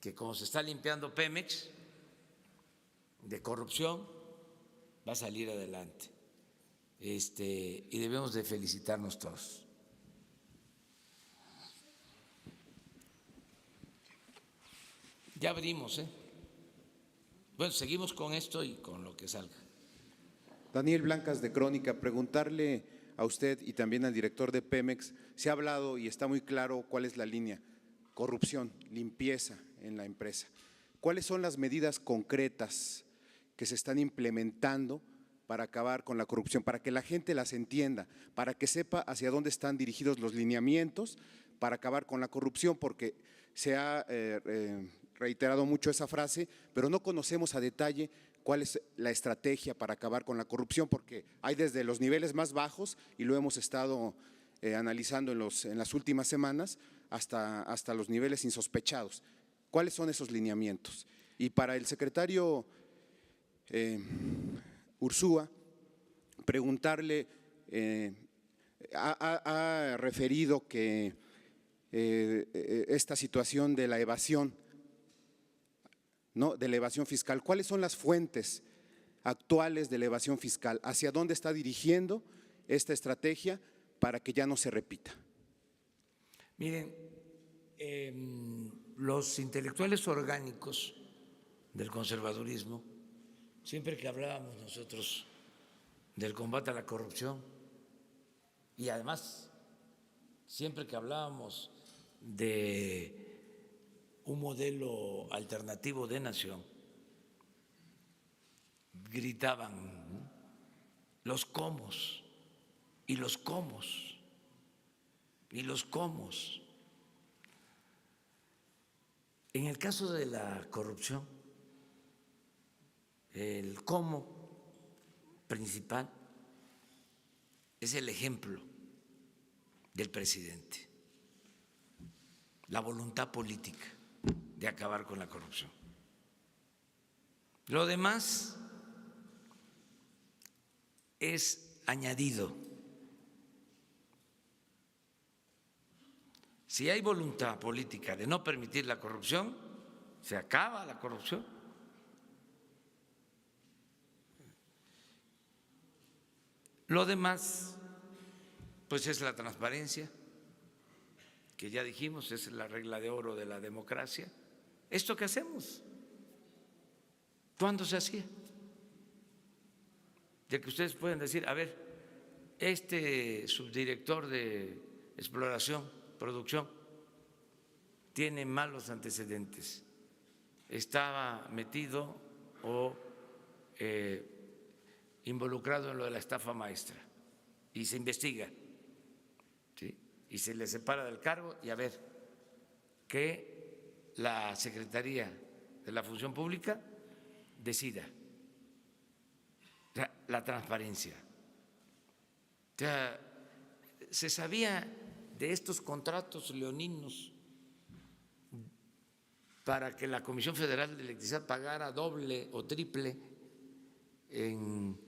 que como se está limpiando Pemex de corrupción, va a salir adelante. Y debemos de felicitarnos todos. Ya abrimos, Bueno, seguimos con esto y con lo que salga. Daniel Blancas de Crónica, preguntarle a usted y también al director de Pemex, se ha hablado y está muy claro cuál es la línea: corrupción, limpieza en la empresa. ¿Cuáles son las medidas concretas que se están implementando para acabar con la corrupción, para que la gente las entienda, para que sepa hacia dónde están dirigidos los lineamientos para acabar con la corrupción? Porque se ha reiterado mucho esa frase, pero no conocemos a detalle cuál es la estrategia para acabar con la corrupción, porque hay desde los niveles más bajos, y lo hemos estado analizando en las últimas semanas, hasta los niveles insospechados. ¿Cuáles son esos lineamientos? Y para el secretario Ursúa, preguntarle, ha referido que esta situación de la evasión, ¿no?, de la evasión fiscal, ¿cuáles son las fuentes actuales de la evasión fiscal? ¿Hacia dónde está dirigiendo esta estrategia para que ya no se repita? Miren, los intelectuales orgánicos del conservadurismo, siempre que hablábamos nosotros del combate a la corrupción y además siempre que hablábamos de un modelo alternativo de nación, gritaban los comos y los comos y los comos. En el caso de la corrupción, el cómo principal es el ejemplo del presidente, la voluntad política de acabar con la corrupción. Lo demás es añadido. Si hay voluntad política de no permitir la corrupción, se acaba la corrupción. Lo demás, pues es la transparencia, que ya dijimos, es la regla de oro de la democracia. ¿Esto qué hacemos? ¿Cuándo se hacía? De que ustedes pueden decir, a ver, este subdirector de exploración, producción, tiene malos antecedentes, estaba metido o involucrado en lo de la estafa maestra y se investiga, ¿sí?, y se le separa del cargo, y a ver, que la Secretaría de la Función Pública decida. O sea, la transparencia. O sea, se sabía de estos contratos leoninos para que la Comisión Federal de Electricidad pagara doble o triple en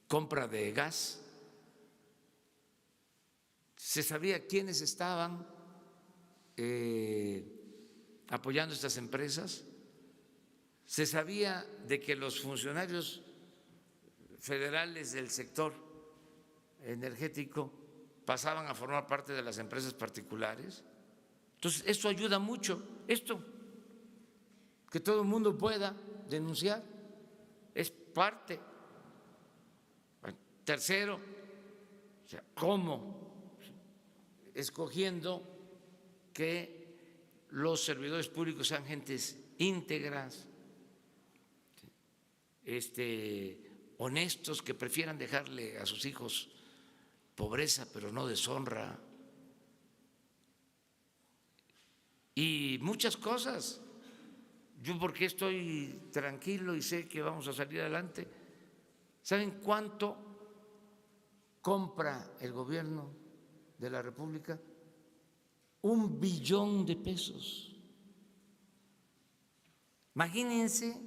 compra de gas. Se sabía quiénes estaban apoyando estas empresas. Se sabía de que los funcionarios federales del sector energético pasaban a formar parte de las empresas particulares. Entonces, esto ayuda mucho, que todo el mundo pueda denunciar, es parte. Bueno, tercero, o sea, ¿cómo? Escogiendo que los servidores públicos sean gentes íntegras, honestos, que prefieran dejarle a sus hijos pobreza pero no deshonra, y muchas cosas. Yo, porque estoy tranquilo y sé que vamos a salir adelante. ¿Saben cuánto compra el gobierno de la República? 1 billón de pesos. Imagínense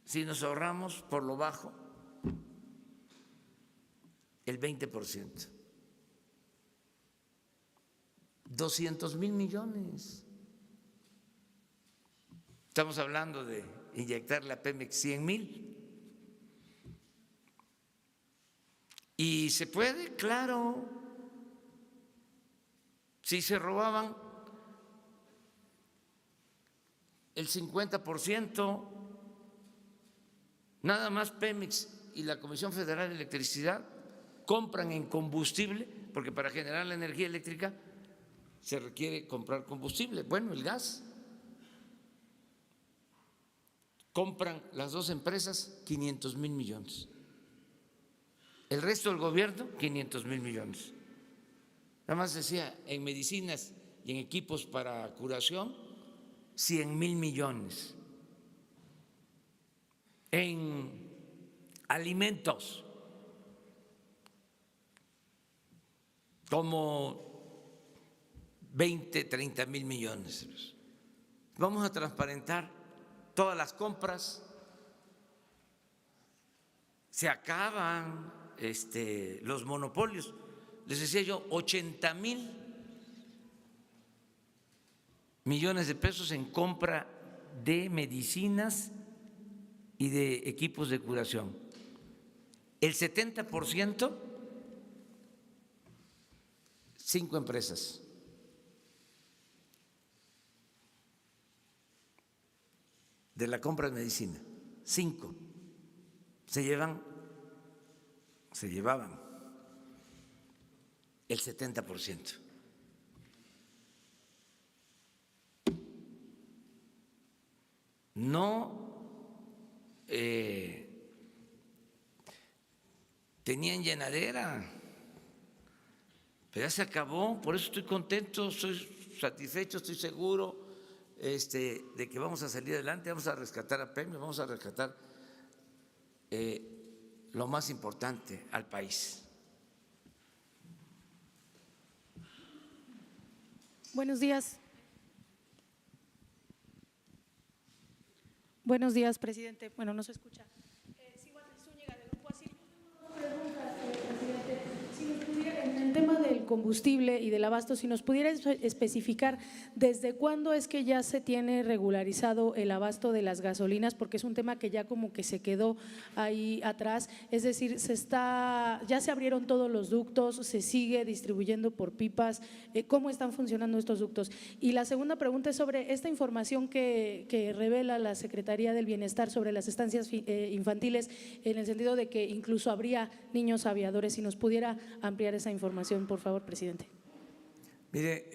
si nos ahorramos por lo bajo el 20%, 200,000 millones. Estamos hablando de inyectarle a Pemex 100,000. Y se puede, claro. Si se robaban el 50%, nada más Pemex y la Comisión Federal de Electricidad, compran en combustible, porque para generar la energía eléctrica se requiere comprar combustible, bueno, el gas. Compran las dos empresas 500,000 millones. El resto del gobierno, 500,000 millones. Nada más decía, en medicinas y en equipos para curación, 100,000 millones. En alimentos, como 20, 30,000 millones. Vamos a transparentar todas las compras. Se acaban los monopolios. Les decía yo, 80,000 millones de pesos en compra de medicinas y de equipos de curación. El 70%, 5 empresas. De la compra de medicina, 5 se llevaban el 70%. No tenían llenadera, pero ya se acabó, por eso estoy contento, estoy satisfecho, estoy seguro de que vamos a salir adelante, vamos a rescatar a Pemex, vamos a rescatar lo más importante al país. Buenos días. Buenos días, presidente. Bueno, no se escucha. Zúñiga, del Grupo Asir. Una pregunta, presidente. Si nos pudiera, en el tema del combustible y del abasto, si nos pudiera especificar desde cuándo es que ya se tiene regularizado el abasto de las gasolinas, porque es un tema que ya como que se quedó ahí atrás. Es decir, ya se abrieron todos los ductos, se sigue distribuyendo por pipas. ¿Cómo están funcionando estos ductos? Y la segunda pregunta es sobre esta información que revela la Secretaría del Bienestar sobre las estancias infantiles, en el sentido de que incluso habría niños aviadores. Si nos pudiera ampliar esa información, por favor, presidente. Mire,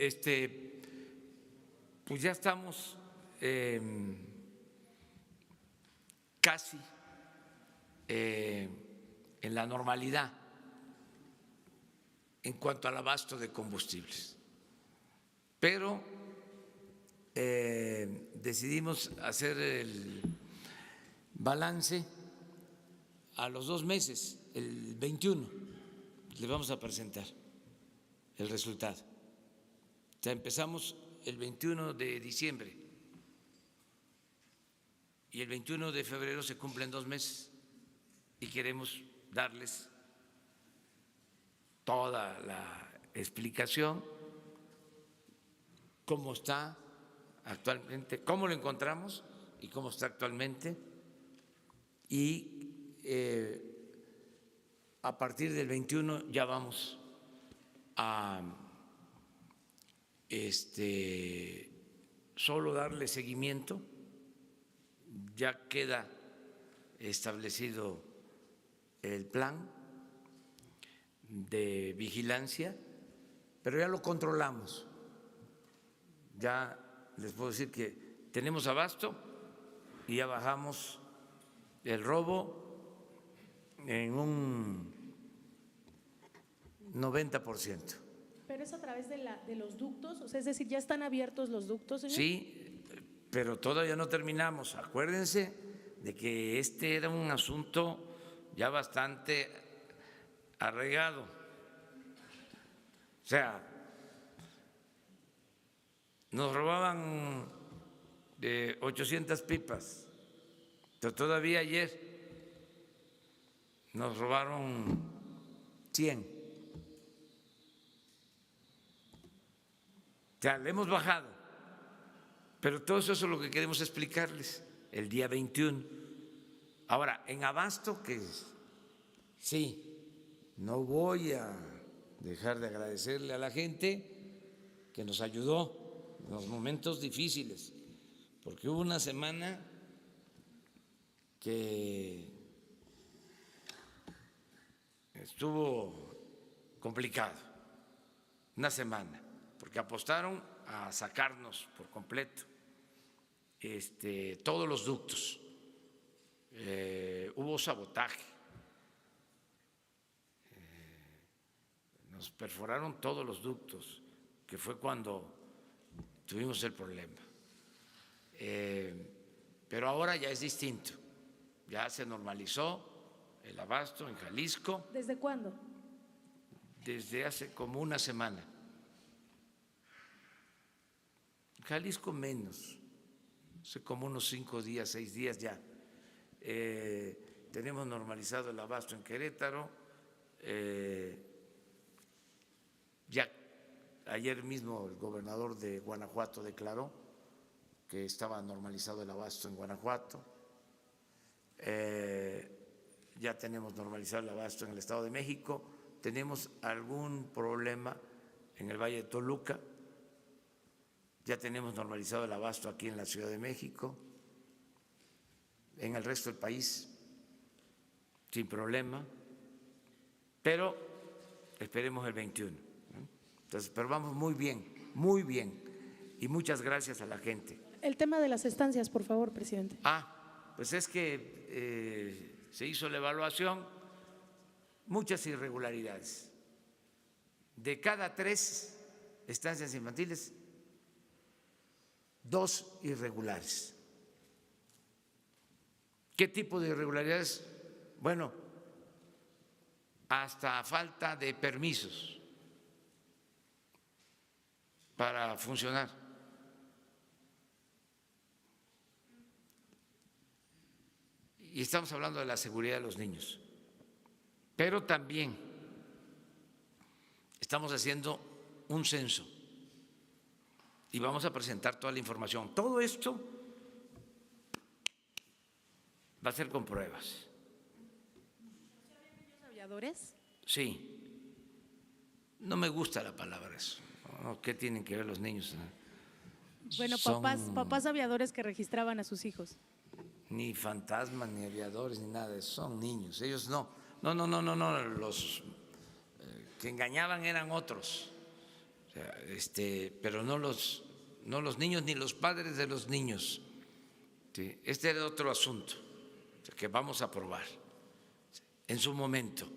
pues ya estamos casi en la normalidad en cuanto al abasto de combustibles, pero decidimos hacer el balance a los 2 meses, el 21, le vamos a presentar el resultado. O sea, empezamos el 21 de diciembre y el 21 de febrero se cumplen 2 meses y queremos darles toda la explicación, cómo está actualmente, cómo lo encontramos y cómo está actualmente, y a partir del 21 ya vamos a solo darle seguimiento. Ya queda establecido el plan de vigilancia, pero ya lo controlamos. Ya les puedo decir que tenemos abasto y ya bajamos el robo en un 90%. ¿Pero es a través de los ductos? O sea, es decir, ¿ya están abiertos los ductos, señor? Sí, pero todavía no terminamos. Acuérdense de que este era un asunto ya bastante arraigado. O sea, nos robaban de 800 pipas, pero todavía ayer nos robaron 100. O sea, le hemos bajado, pero todo eso es lo que queremos explicarles el día 21. Ahora, en abasto, que sí, no voy a dejar de agradecerle a la gente que nos ayudó en los momentos difíciles, porque hubo una semana que estuvo complicado, una semana, porque apostaron a sacarnos por completo todos los ductos. Hubo sabotaje, nos perforaron todos los ductos, que fue cuando tuvimos el problema. Pero ahora ya es distinto, ya se normalizó el abasto en Jalisco. ¿Desde cuándo? Desde hace como una semana. Jalisco menos, hace como unos 5 días, 6 días ya. Tenemos normalizado el abasto en Querétaro. Ya ayer mismo el gobernador de Guanajuato declaró que estaba normalizado el abasto en Guanajuato. Ya tenemos normalizado el abasto en el Estado de México. Tenemos algún problema en el Valle de Toluca. Ya tenemos normalizado el abasto aquí en la Ciudad de México. En el resto del país, sin problema. Pero esperemos el 21. Entonces, pero vamos muy bien, muy bien. Y muchas gracias a la gente. El tema de las estancias, por favor, presidente. Pues es que se hizo la evaluación, muchas irregularidades. De cada 3 estancias infantiles, 2 irregulares. ¿Qué tipo de irregularidades? Bueno, hasta falta de permisos para funcionar. Y estamos hablando de la seguridad de los niños. Pero también estamos haciendo un censo y vamos a presentar toda la información. Todo esto va a ser con pruebas. ¿Niños aviadores? Sí. No me gusta la palabra eso. ¿Qué tienen que ver los niños? Bueno, papás aviadores que registraban a sus hijos. Ni fantasmas, ni aviadores, ni nada de eso. Son niños. Ellos no. No. Los que engañaban eran otros. O sea, pero no los niños ni los padres de los niños. ¿Sí? Este era otro asunto que vamos a aprobar en su momento,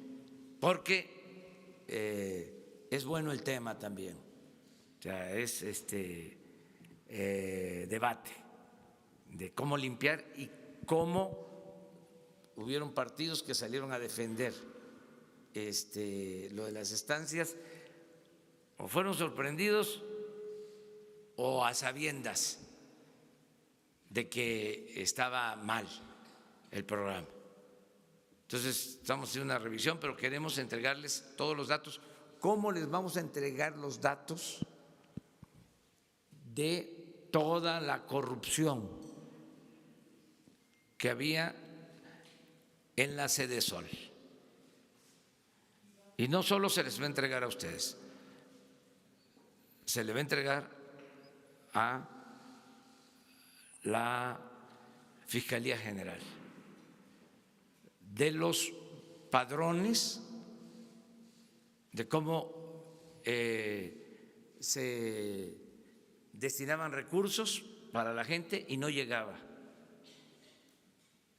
porque es bueno el tema también. O sea, es debate de cómo limpiar y cómo hubieron partidos que salieron a defender lo de las estancias, o fueron sorprendidos o a sabiendas de que estaba mal el programa. Entonces, estamos haciendo una revisión, pero queremos entregarles todos los datos. ¿Cómo les vamos a entregar los datos de toda la corrupción que había en la sede Sol? Y no solo se les va a entregar a ustedes, se le va a entregar a la Fiscalía General, de los padrones, de cómo se destinaban recursos para la gente y no llegaba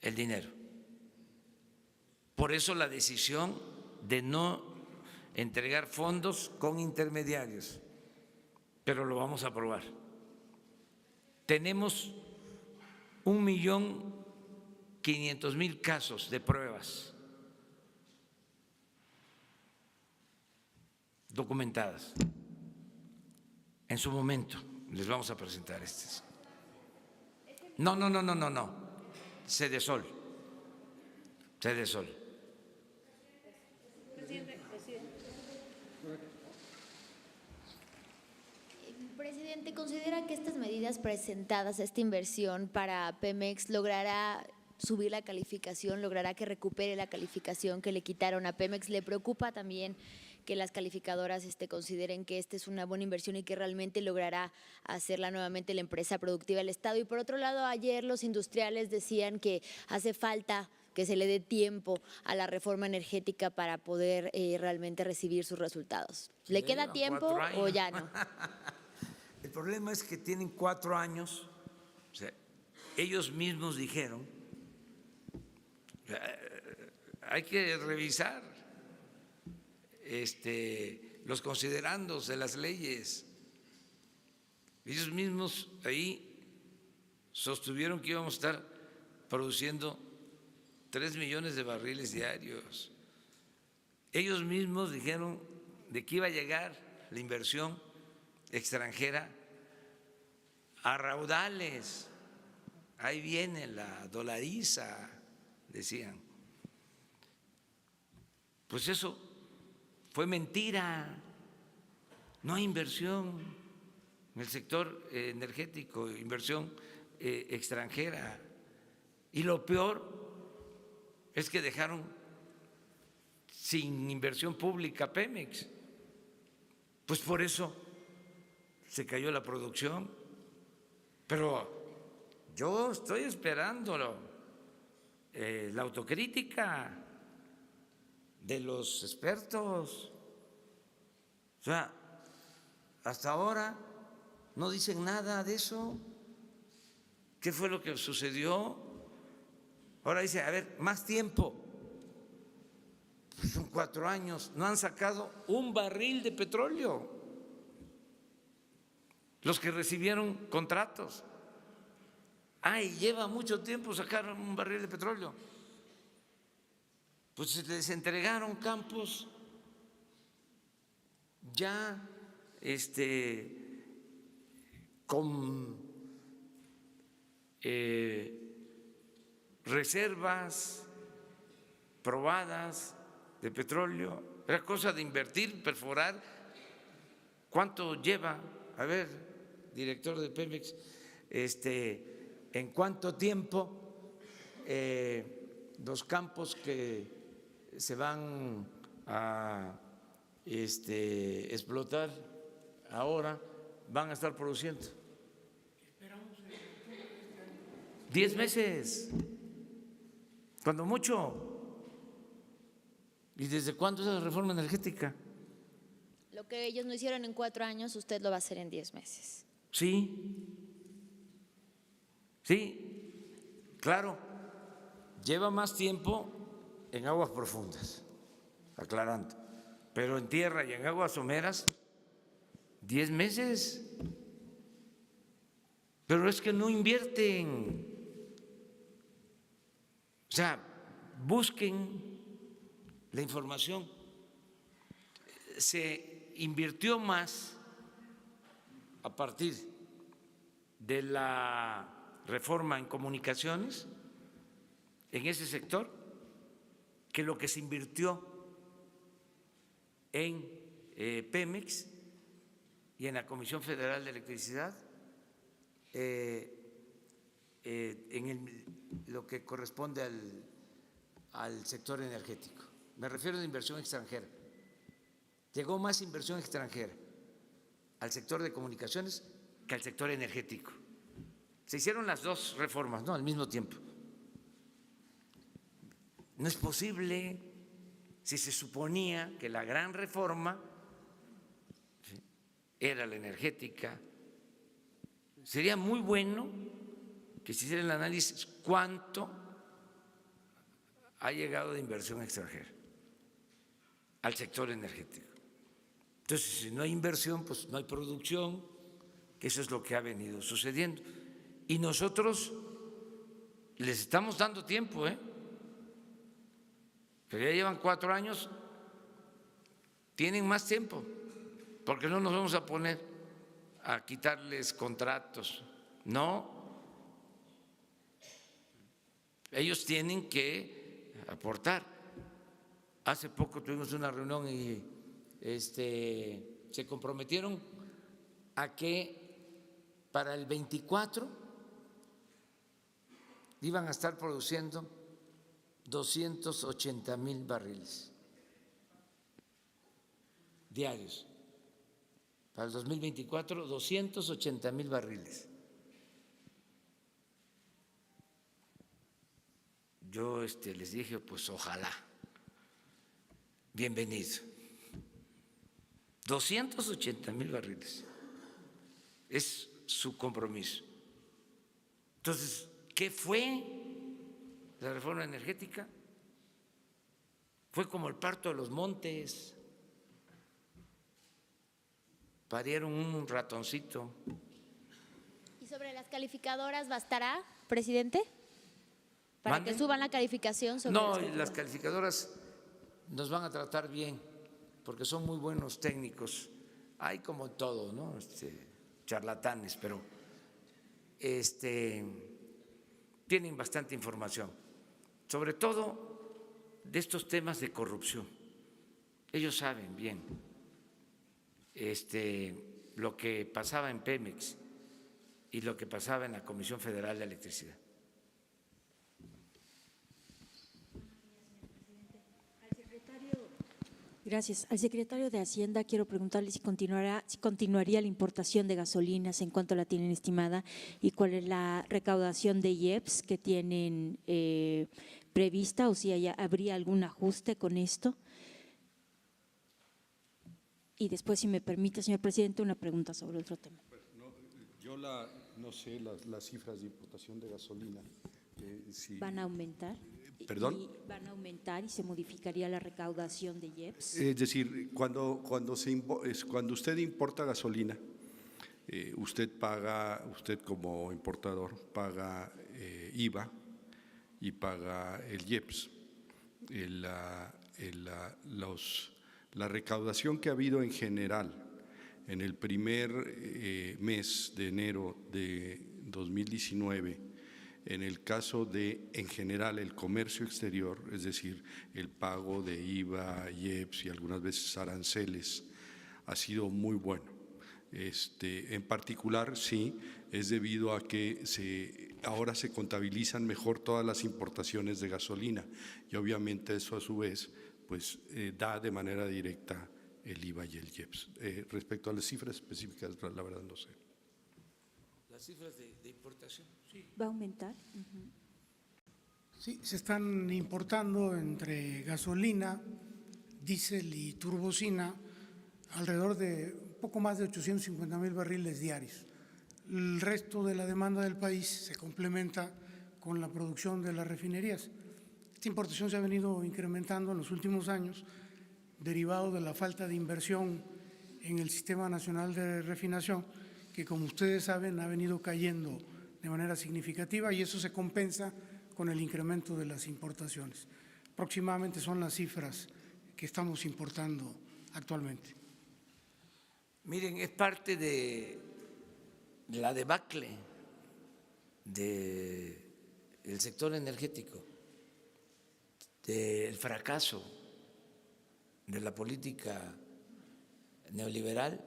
el dinero. Por eso la decisión de no entregar fondos con intermediarios, pero lo vamos a aprobar. Tenemos 1.500.000 casos de pruebas documentadas. En su momento les vamos a presentar estos. No. Sede Sol. Sede Sol. Presidente, ¿considera que estas medidas presentadas, esta inversión para Pemex, logrará subir la calificación, logrará que recupere la calificación que le quitaron a Pemex? ¿Le preocupa también que las calificadoras consideren que esta es una buena inversión y que realmente logrará hacerla nuevamente la empresa productiva del Estado? Y por otro lado, ayer los industriales decían que hace falta que se le dé tiempo a la reforma energética para poder realmente recibir sus resultados. ¿Le queda Llevan tiempo 4 años. o ya no? El problema es que tienen 4 años, o sea, ellos mismos dijeron, hay que revisar los considerandos de las leyes. Ellos mismos ahí sostuvieron que íbamos a estar produciendo 3 millones de barriles diarios. Ellos mismos dijeron de que iba a llegar la inversión extranjera a raudales. Ahí viene la dolariza, decían. Pues eso fue mentira. No hay inversión en el sector energético, inversión extranjera. Y lo peor es que dejaron sin inversión pública Pemex. Pues por eso se cayó la producción. Pero yo estoy esperando la autocrítica de los expertos. O sea, hasta ahora no dicen nada de eso. ¿Qué fue lo que sucedió? Ahora dice, a ver, más tiempo. Pues son 4 años, no han sacado un barril de petróleo los que recibieron contratos. Ay, lleva mucho tiempo sacar un barril de petróleo. Pues les entregaron campos ya con reservas probadas de petróleo. Era cosa de invertir, perforar. ¿Cuánto lleva? A ver, director de Pemex, ¿en cuánto tiempo los campos que se van a explotar ahora van a estar produciendo? 10 meses, cuando mucho. ¿Y desde cuándo es la reforma energética? Lo que ellos no hicieron en 4 años, usted lo va a hacer en 10 meses. Sí, claro, lleva más tiempo en aguas profundas, aclarando, pero en tierra y en aguas someras, 10 meses. Pero es que no invierten. O sea, busquen la información. Se invirtió más a partir de la reforma en comunicaciones en ese sector que lo que se invirtió en Pemex y en la Comisión Federal de Electricidad en lo que corresponde al sector energético. Me refiero a inversión extranjera. Llegó más inversión extranjera al sector de comunicaciones que al sector energético. Se hicieron las 2 reformas, ¿no?, al mismo tiempo. No es posible si se suponía que la gran reforma era la energética. Sería muy bueno que se hiciera el análisis cuánto ha llegado de inversión extranjera al sector energético. Entonces, si no hay inversión, pues no hay producción, que eso es lo que ha venido sucediendo. Y nosotros les estamos dando tiempo, pero ya llevan 4 años, tienen más tiempo, porque no nos vamos a poner a quitarles contratos, no. Ellos tienen que aportar. Hace poco tuvimos una reunión y se comprometieron a que para el 24 iban a estar produciendo 280,000 barriles diarios. Para el 2024, 280,000 barriles. yo les dije, pues ojalá, bienvenido. 280,000 barriles es su compromiso. Entonces, ¿qué fue la reforma energética? Fue como el parto de los montes. Parieron un ratoncito. ¿Y sobre las calificadoras bastará, presidente? ¿Para ¿Mande? que suban la calificación? Sobre No, las calificadoras nos van a tratar bien, porque son muy buenos técnicos. Hay como todo, ¿no? Charlatanes, pero tienen bastante información, sobre todo de estos temas de corrupción. Ellos saben bien lo que pasaba en Pemex y lo que pasaba en la Comisión Federal de Electricidad. Gracias. Al secretario de Hacienda quiero preguntarle si continuaría la importación de gasolinas, en cuánto la tienen estimada y cuál es la recaudación de IEPS que tienen prevista, o si habría algún ajuste con esto. Y después, si me permite, señor presidente, una pregunta sobre otro tema. Yo no sé las cifras de importación de gasolina. ¿Van a aumentar? ¿Perdón? ¿Y van a aumentar y se modificaría la recaudación de IEPS? Es decir, cuando usted importa gasolina, usted como importador paga IVA y paga el IEPS. La recaudación que ha habido en general en el primer mes de enero de 2019, en el caso de, en general, el comercio exterior, es decir, el pago de IVA, IEPS y algunas veces aranceles, ha sido muy bueno. En particular, sí, es debido a que ahora se contabilizan mejor todas las importaciones de gasolina y obviamente eso a su vez pues da de manera directa el IVA y el IEPS. Respecto a las cifras específicas, la verdad no sé. Las cifras de importación, sí. ¿Va a aumentar? Sí, se están importando entre gasolina, diésel y turbocina alrededor de un poco más de 850,000 barriles diarios. El resto de la demanda del país se complementa con la producción de las refinerías. Esta importación se ha venido incrementando en los últimos años, derivado de la falta de inversión en el Sistema Nacional de Refinación, que como ustedes saben ha venido cayendo de manera significativa y eso se compensa con el incremento de las importaciones. Aproximadamente son las cifras que estamos importando actualmente. Miren, es parte de la debacle del sector energético, del fracaso de la política neoliberal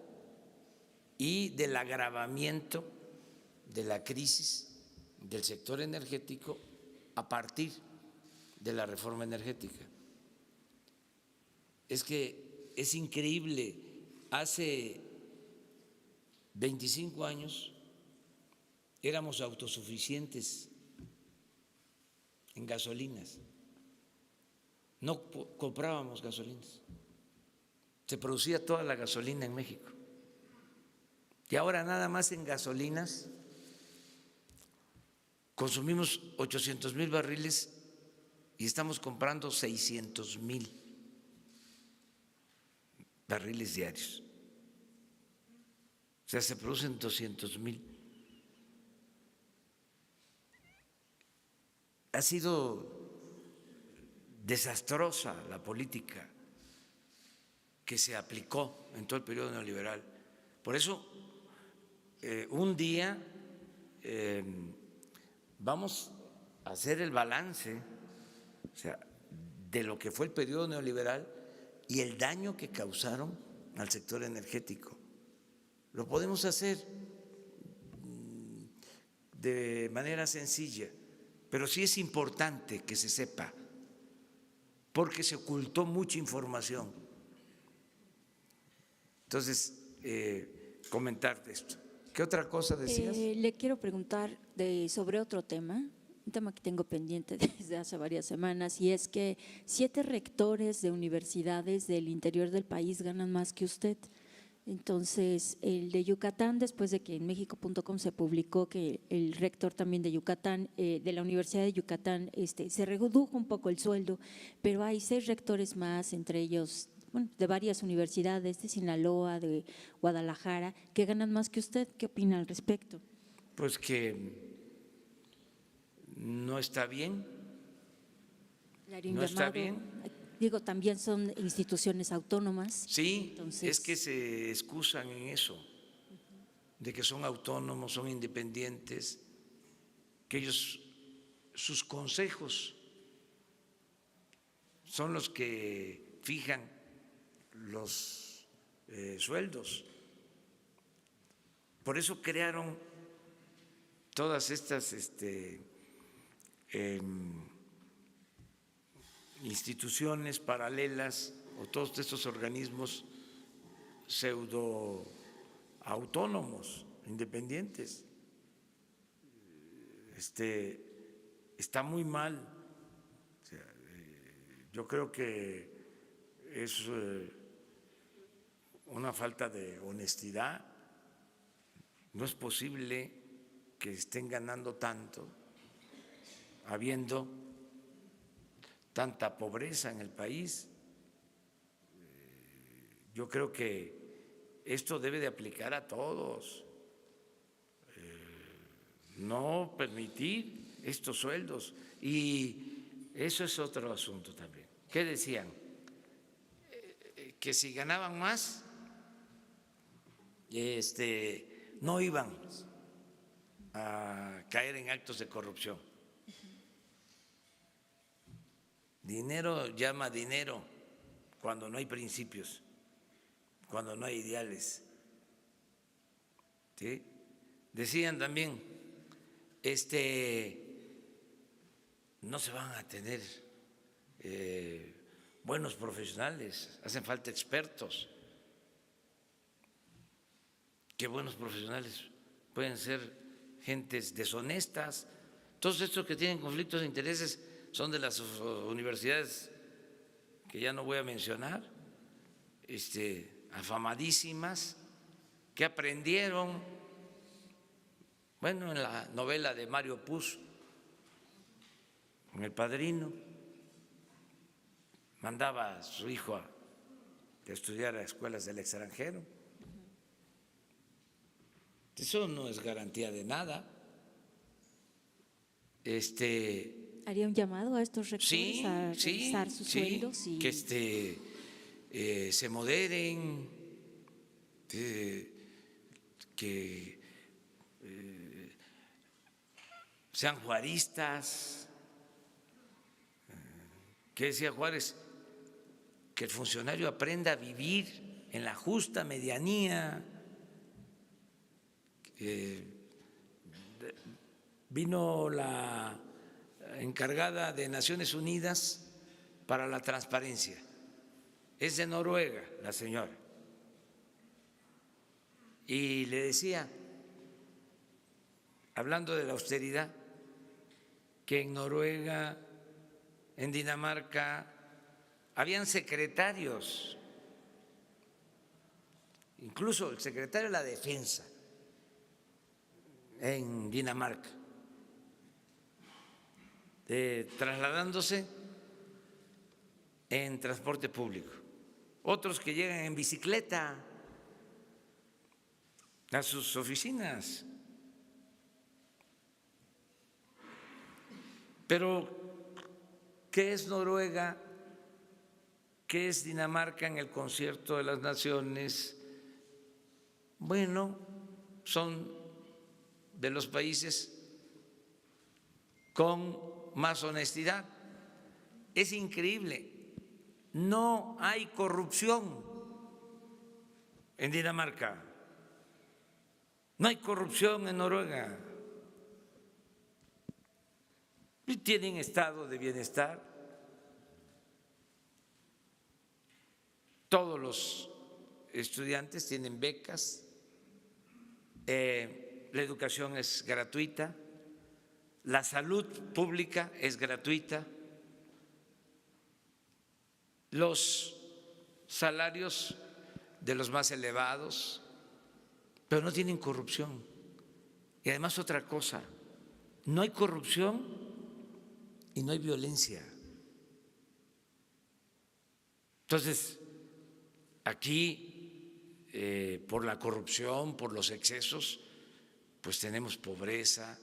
y del agravamiento de la crisis del sector energético a partir de la reforma energética. Es que es increíble, hace 25 años éramos autosuficientes en gasolinas, no comprábamos gasolinas, se producía toda la gasolina en México. Y ahora nada más en gasolinas consumimos 800,000 barriles y estamos comprando 600,000 barriles diarios. O sea, se producen 200,000. Ha sido desastrosa la política que se aplicó en todo el periodo neoliberal. Por eso, un día vamos a hacer el balance, o sea, de lo que fue el periodo neoliberal y el daño que causaron al sector energético. Lo podemos hacer de manera sencilla, pero sí es importante que se sepa, porque se ocultó mucha información. Entonces, comentarte esto. ¿Qué otra cosa decías? Le quiero preguntar sobre otro tema. un tema que tengo pendiente desde hace varias semanas, y es que 7 rectores de universidades del interior del país ganan más que usted. Entonces, el de Yucatán, después de que en México.com se publicó que el rector también de Yucatán, de la Universidad de Yucatán, se redujo un poco el sueldo, pero hay 6 rectores más, entre ellos, bueno, de varias universidades, de Sinaloa, de Guadalajara, que ganan más que usted. ¿Qué opina al respecto? Pues que no está bien. No está bien. Digo, también son instituciones autónomas. Sí, entonces, es que se excusan en eso, de que son autónomos, son independientes, que ellos, sus consejos son los que fijan los sueldos. Por eso crearon todas estas instituciones paralelas o todos estos organismos pseudo autónomos, independientes. Está muy mal. O sea, yo creo que es una falta de honestidad. No es posible que estén ganando tanto habiendo tanta pobreza en el país. Yo creo que esto debe de aplicar a todos. No permitir estos sueldos. Y eso es otro asunto también. ¿Qué decían? Que si ganaban más, no iban a caer en actos de corrupción. Dinero llama dinero cuando no hay principios, cuando no hay ideales. ¿Sí? Decían también, no se van a tener buenos profesionales, hacen falta expertos. ¿Qué buenos profesionales? Pueden ser gentes deshonestas. Todos estos que tienen conflictos de intereses son de las universidades que ya no voy a mencionar, afamadísimas, que aprendieron, bueno, en la novela de Mario Puzo, en El Padrino, mandaba a su hijo a estudiar a escuelas del extranjero. Eso no es garantía de nada. ¿Haría un llamado a estos rectores a revisar sus sueldos? Y Que se moderen, que sean juaristas. ¿Qué decía Juárez? Que el funcionario aprenda a vivir en la justa medianía. Vino la encargada de Naciones Unidas para la transparencia. Es de Noruega la señora. Y le decía, hablando de la austeridad, que en Noruega, en Dinamarca, habían secretarios, incluso el secretario de la Defensa en Dinamarca, trasladándose en transporte público, otros que llegan en bicicleta a sus oficinas. Pero, ¿qué es Noruega? ¿Qué es Dinamarca en el concierto de las naciones? Bueno, son de los países con más honestidad. Es increíble, no hay corrupción en Dinamarca, no hay corrupción en Noruega, y tienen estado de bienestar. Todos los estudiantes tienen becas, la educación es gratuita, La salud pública es gratuita. Los salarios de los más elevados, pero no tienen corrupción. Y además otra cosa, no hay corrupción y no hay violencia. Entonces, aquí, por la corrupción, por los excesos, pues tenemos pobreza,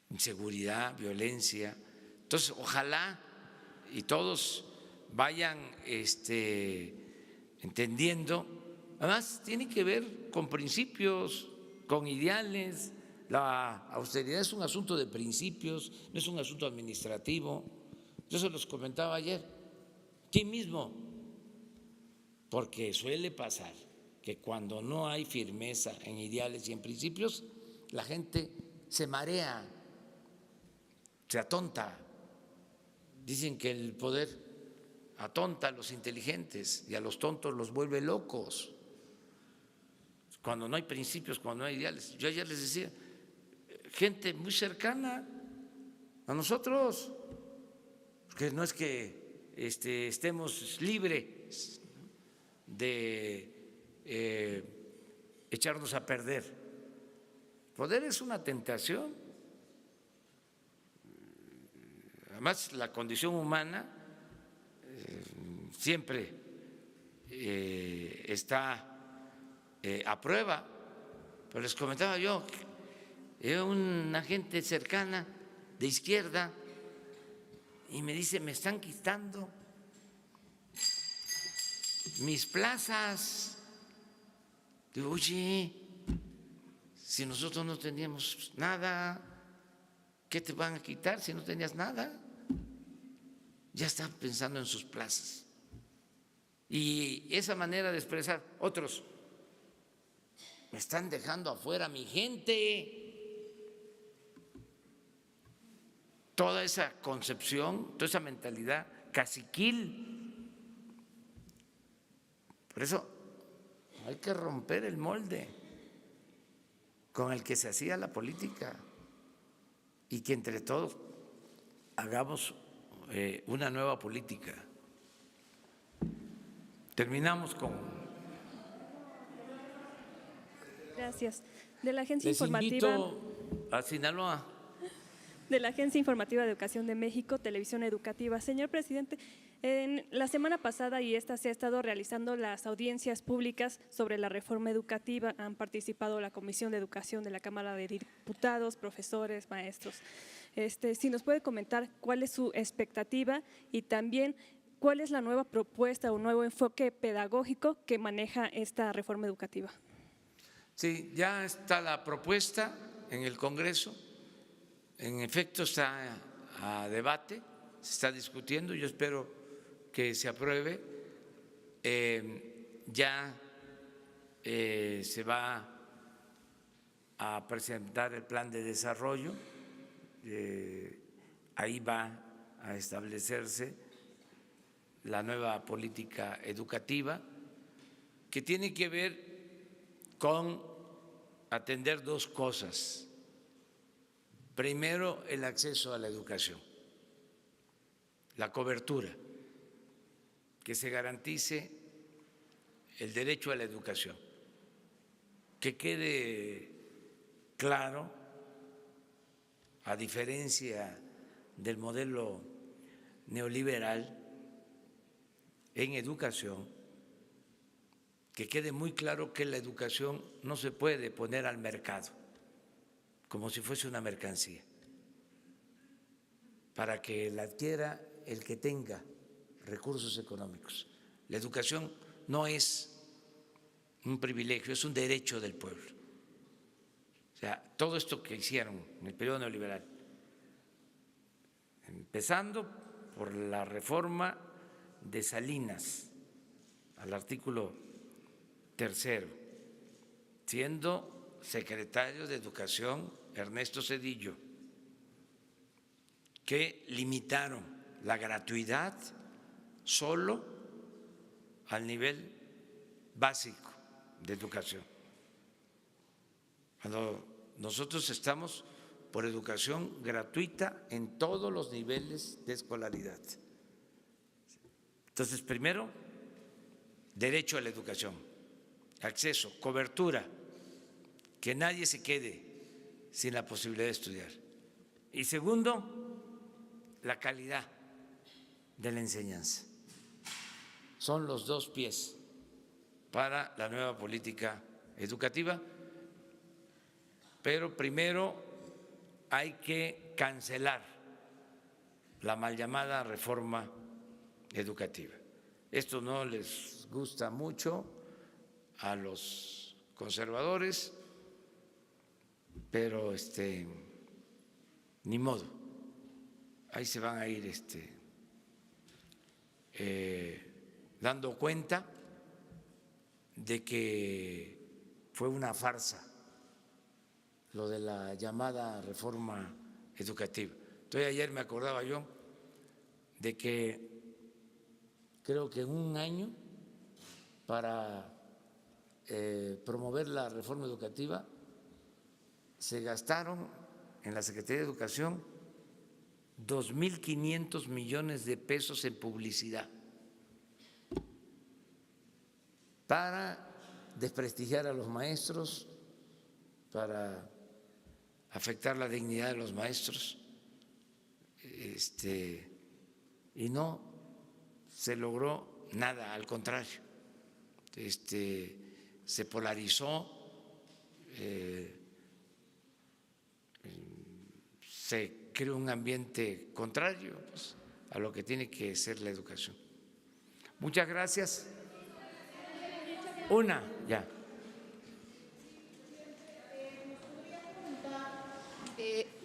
inseguridad, violencia. Entonces, ojalá y todos vayan entendiendo. Además, tiene que ver con principios, con ideales. La austeridad es un asunto de principios, no es un asunto administrativo. Yo se los comentaba ayer, aquí mismo, porque suele pasar que cuando no hay firmeza en ideales y en principios, la gente se marea, se atonta. Dicen que el poder atonta a los inteligentes y a los tontos los vuelve locos. Cuando no hay principios, cuando no hay ideales. Yo ayer les decía, gente muy cercana a nosotros, que no es que estemos libres de echarnos a perder. El poder es una tentación. Además, la condición humana siempre está a prueba. Pero les comentaba yo, una gente cercana de izquierda y me dice, me están quitando mis plazas. Digo, oye, si nosotros no teníamos nada, ¿qué te van a quitar si no tenías nada? Ya están pensando en sus plazas. Y esa manera de expresar, otros, me están dejando afuera mi gente. Toda esa concepción, toda esa mentalidad caciquil. Por eso hay que romper el molde con el que se hacía la política y que entre todos hagamos una nueva política. Terminamos con... Gracias. De la Agencia Les Informativa... invito a Sinaloa. De la Agencia Informativa de Educación de México, Televisión Educativa. Señor presidente, en la semana pasada y esta se ha estado realizando las audiencias públicas sobre la reforma educativa. Han participado la Comisión de Educación de la Cámara de Diputados, profesores, maestros. Si nos puede comentar cuál es su expectativa y también cuál es la nueva propuesta o nuevo enfoque pedagógico que maneja esta reforma educativa. Sí, ya está la propuesta en el Congreso. En efecto, está a debate, se está discutiendo. Yo espero que se apruebe. Ya se va a presentar el plan de desarrollo. Ahí va a establecerse la nueva política educativa, que tiene que ver con atender dos cosas. Primero, el acceso a la educación, la cobertura, que se garantice el derecho a la educación, que quede claro, a diferencia del modelo neoliberal en educación, que quede muy claro que la educación no se puede poner al mercado como si fuese una mercancía, para que la adquiera el que tenga recursos económicos. La educación no es un privilegio, es un derecho del pueblo. O sea, todo esto que hicieron en el periodo neoliberal, empezando por la reforma de Salinas al artículo 3, siendo secretario de Educación Ernesto Zedillo, que limitaron la gratuidad solo al nivel básico de educación. Cuando nosotros estamos por educación gratuita en todos los niveles de escolaridad. Entonces, primero, derecho a la educación, acceso, cobertura, que nadie se quede sin la posibilidad de estudiar. Y segundo, la calidad de la enseñanza. Son los dos pies para la nueva política educativa, pero primero hay que cancelar la mal llamada reforma educativa. Esto no les gusta mucho a los conservadores, pero ni modo, ahí se van a ir dando cuenta de que fue una farsa lo de la llamada reforma educativa. Entonces ayer me acordaba yo de que creo que en un año para promover la reforma educativa se gastaron en la Secretaría de Educación 2.500 millones de pesos en publicidad para desprestigiar a los maestros, para afectar la dignidad de los maestros, y no se logró nada, al contrario, se polarizó, se creó un ambiente contrario pues, a lo que tiene que ser la educación. Muchas gracias. Una, ya.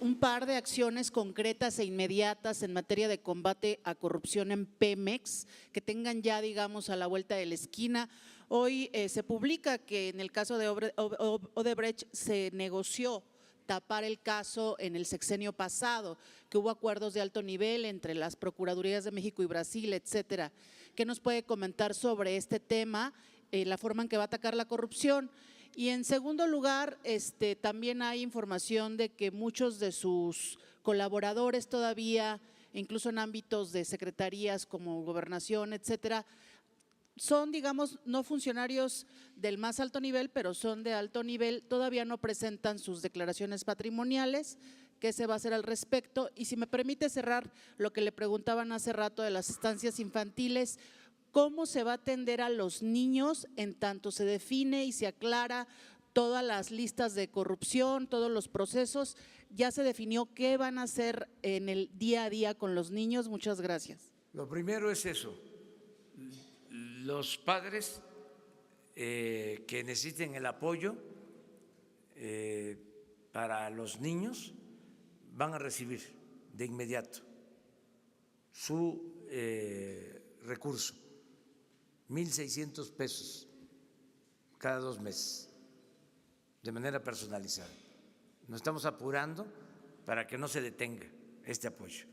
Un par de acciones concretas e inmediatas en materia de combate a corrupción en Pemex, que tengan ya, digamos, a la vuelta de la esquina. Hoy se publica que en el caso de Odebrecht se negoció tapar el caso en el sexenio pasado, que hubo acuerdos de alto nivel entre las Procuradurías de México y Brasil, etcétera. ¿Qué nos puede comentar sobre este tema, la forma en que va a atacar la corrupción? Y en segundo lugar, también hay información de que muchos de sus colaboradores todavía, incluso en ámbitos de secretarías como gobernación, etcétera, son, digamos, no funcionarios del más alto nivel, pero son de alto nivel, todavía no presentan sus declaraciones patrimoniales. ¿Qué se va a hacer al respecto? Y si me permite cerrar lo que le preguntaban hace rato de las estancias infantiles, ¿cómo se va a atender a los niños en tanto se define y se aclara todas las listas de corrupción, todos los procesos? ¿Ya se definió qué van a hacer en el día a día con los niños? Muchas gracias. Lo primero es eso. Los padres que necesiten el apoyo para los niños van a recibir de inmediato su recurso, 1,600 pesos cada 2 meses, de manera personalizada. Nos estamos apurando para que no se detenga este apoyo.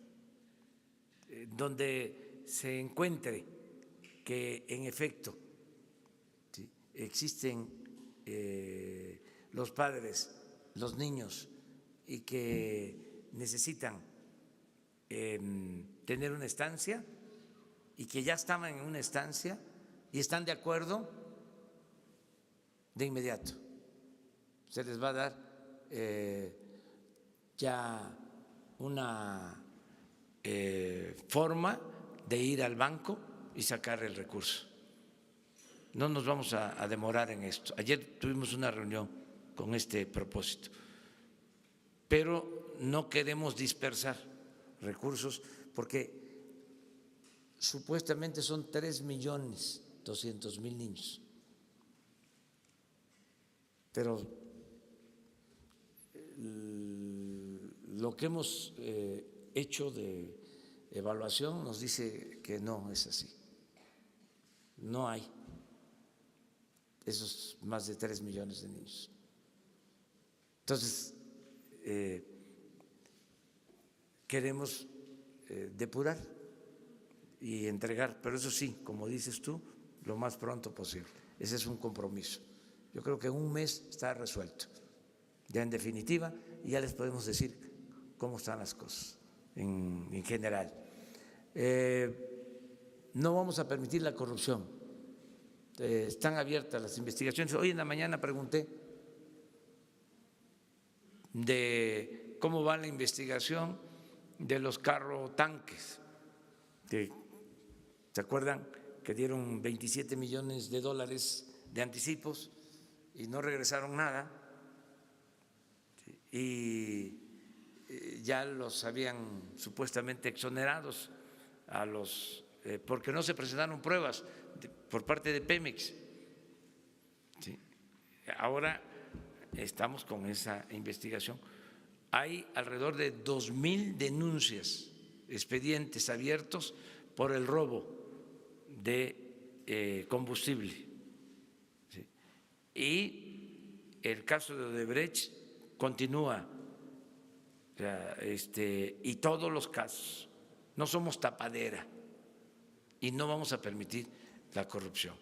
Donde se encuentre que en efecto ¿sí? existen los padres, los niños y que necesitan tener una estancia y que ya estaban en una estancia y están de acuerdo, de inmediato se les va a dar ya una forma de ir al banco y sacar el recurso. No nos vamos a demorar en esto. Ayer tuvimos una reunión con este propósito, pero no queremos dispersar recursos porque supuestamente son 3.200.000 niños, pero lo que hemos hecho de evaluación nos dice que no es así. No hay esos más de 3 millones de niños. Entonces, queremos depurar y entregar, pero eso sí, como dices tú, lo más pronto posible. Ese es un compromiso. Yo creo que en un mes está resuelto ya en definitiva, y ya les podemos decir cómo están las cosas en general. No vamos a permitir la corrupción. Están abiertas las investigaciones. Hoy en la mañana pregunté de cómo va la investigación de los carro-tanques. ¿Se acuerdan que dieron 27 millones de dólares de anticipos y no regresaron nada? Y ya los habían supuestamente exonerados a los porque no se presentaron pruebas por parte de Pemex. ¿Sí? Ahora estamos con esa investigación. Hay alrededor de 2,000 denuncias, expedientes abiertos por el robo de combustible. ¿Sí? Y el caso de Odebrecht continúa. O sea, y todos los casos. No somos tapadera y no vamos a permitir la corrupción.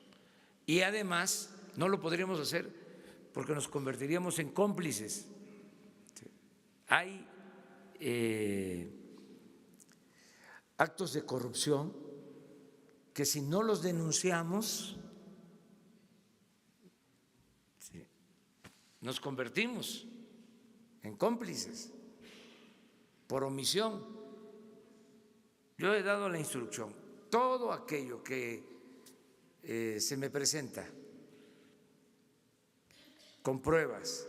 Y además no lo podríamos hacer porque nos convertiríamos en cómplices. Hay actos de corrupción que si no los denunciamos, nos convertimos en cómplices por omisión. Yo he dado la instrucción, todo aquello que se me presenta con pruebas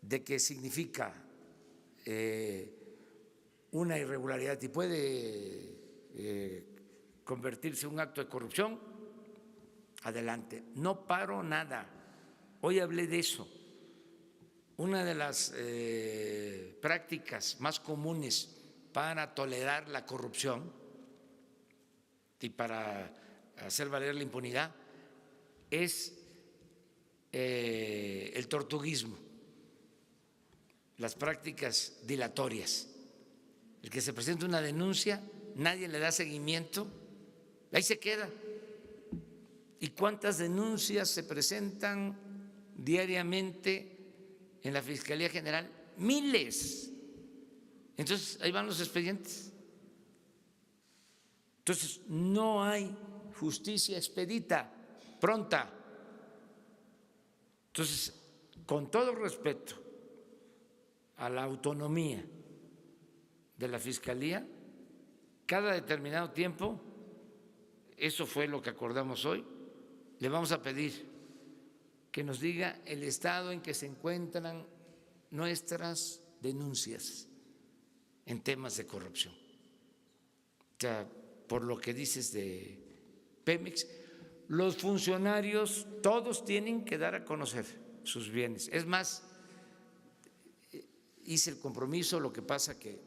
de que significa una irregularidad y puede convertirse en un acto de corrupción, adelante. No paro nada. Hoy hablé de eso. Una de las prácticas más comunes para tolerar la corrupción y para hacer valer la impunidad es el tortuguismo, las prácticas dilatorias. El que se presenta una denuncia, nadie le da seguimiento, ahí se queda. ¿Y cuántas denuncias se presentan diariamente en la Fiscalía General? Miles. Entonces, ahí van los expedientes. Entonces, no hay justicia expedita, pronta. Entonces, con todo respeto a la autonomía de la Fiscalía, cada determinado tiempo, eso fue lo que acordamos hoy, le vamos a pedir que nos diga el estado en que se encuentran nuestras denuncias en temas de corrupción. O sea, por lo que dices de Pemex, los funcionarios todos tienen que dar a conocer sus bienes. Es más, hice el compromiso, lo que pasa que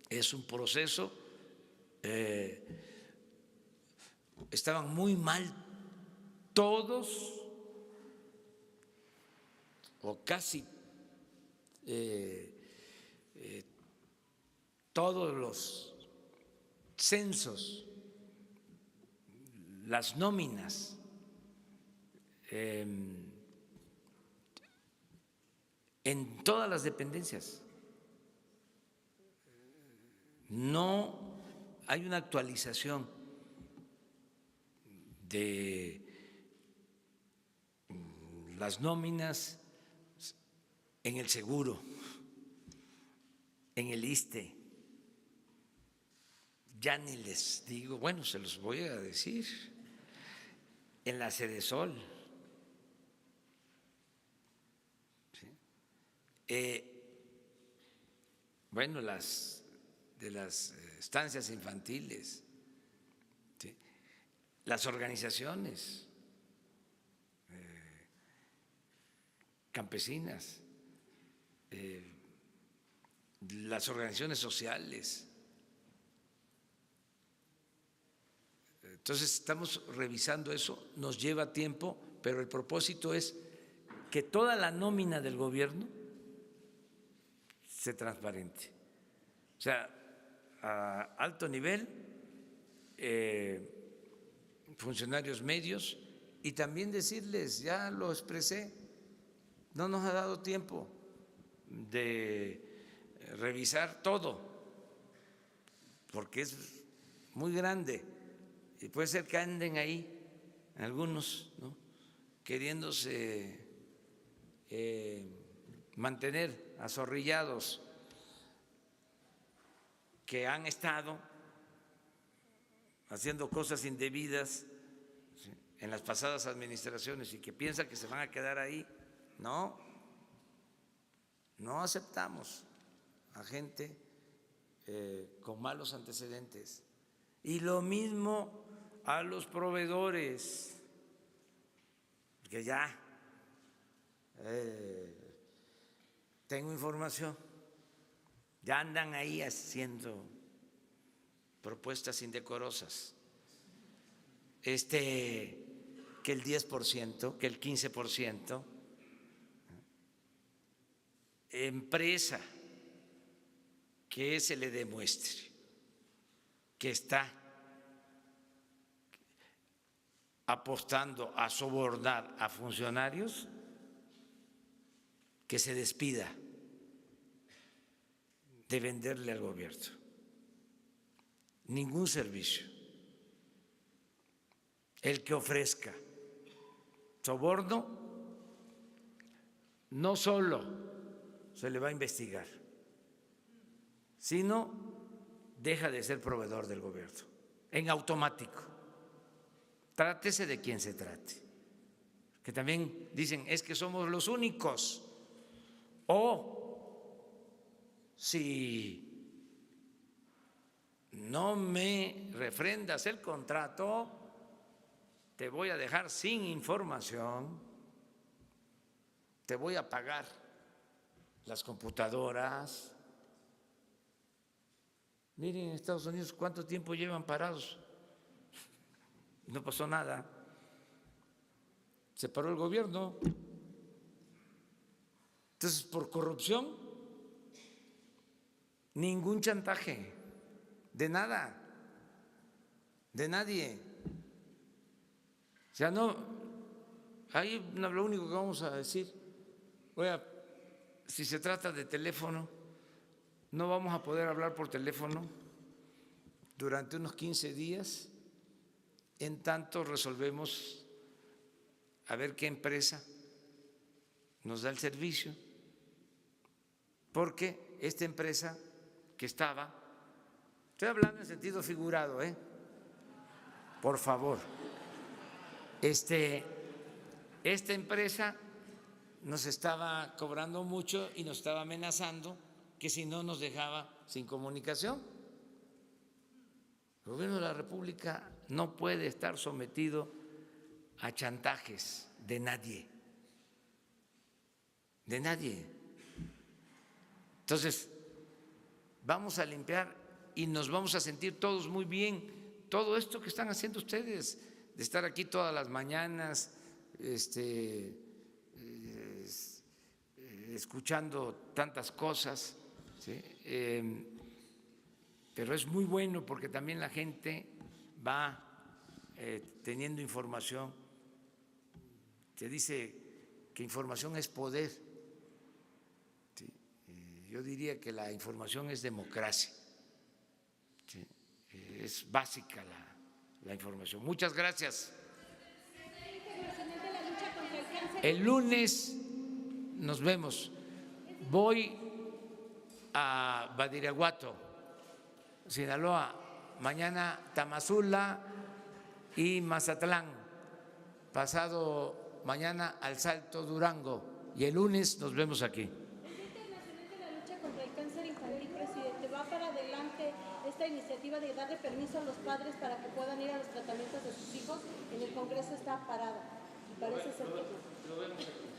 es un proceso, estaban muy mal todos o casi todos los censos, las nóminas, en todas las dependencias. No hay una actualización de las nóminas en el seguro, en el ISSSTE. Ya ni les digo, bueno, se los voy a decir, en la Sedesol. ¿Sí? Bueno, de las estancias infantiles, ¿sí? Las organizaciones campesinas, las organizaciones sociales. Entonces estamos revisando eso, nos lleva tiempo, pero el propósito es que toda la nómina del gobierno sea transparente. O sea, a alto nivel, funcionarios medios, y también decirles, ya lo expresé, no nos ha dado tiempo de revisar todo, porque es muy grande y puede ser que anden ahí algunos, ¿no?, queriéndose mantener azorrillados, que han estado haciendo cosas indebidas en las pasadas administraciones y que piensan que se van a quedar ahí. No, no aceptamos a gente con malos antecedentes. Y lo mismo a los proveedores, que ya tengo información, ya andan ahí haciendo propuestas indecorosas, que el 10%, que el 15%, empresa que se le demuestre que está apostando a sobornar a funcionarios, que se despida de venderle al gobierno ningún servicio. El que ofrezca soborno no solo se le va a investigar, sino deja de ser proveedor del gobierno en automático. Trátese de quien se trate, que también dicen es que somos los únicos, o si no me refrendas el contrato, te voy a dejar sin información, te voy a apagar las computadoras. Miren, en Estados Unidos cuánto tiempo llevan parados, no pasó nada, se paró el gobierno. Entonces, por corrupción, ningún chantaje, de nada, de nadie. O sea, no, ahí lo único que vamos a decir, oiga, si se trata de teléfono, no vamos a poder hablar por teléfono durante unos 15 días, en tanto resolvemos a ver qué empresa nos da el servicio, porque esta empresa que estaba, estoy hablando en sentido figurado, por favor, esta empresa nos estaba cobrando mucho y nos estaba amenazando que si no nos dejaba sin comunicación. El gobierno de la República no puede estar sometido a chantajes de nadie, de nadie. Entonces, vamos a limpiar y nos vamos a sentir todos muy bien. Todo esto que están haciendo ustedes, de estar aquí todas las mañanas, escuchando tantas cosas, ¿sí? Pero es muy bueno porque también la gente va teniendo información. Se dice que información es poder. ¿Sí? Yo diría que la información es democracia. ¿Sí? Es básica la información. Muchas gracias. El lunes nos vemos. Voy a Badiraguato, Sinaloa, mañana Tamazula y Mazatlán, pasado mañana al Salto, Durango, y el lunes nos vemos aquí. El Día Internacional de la Lucha contra el Cáncer Infantil, presidente, ¿va para adelante esta iniciativa de darle permiso a los padres para que puedan ir a los tratamientos de sus hijos? En el Congreso está parada y parece ser que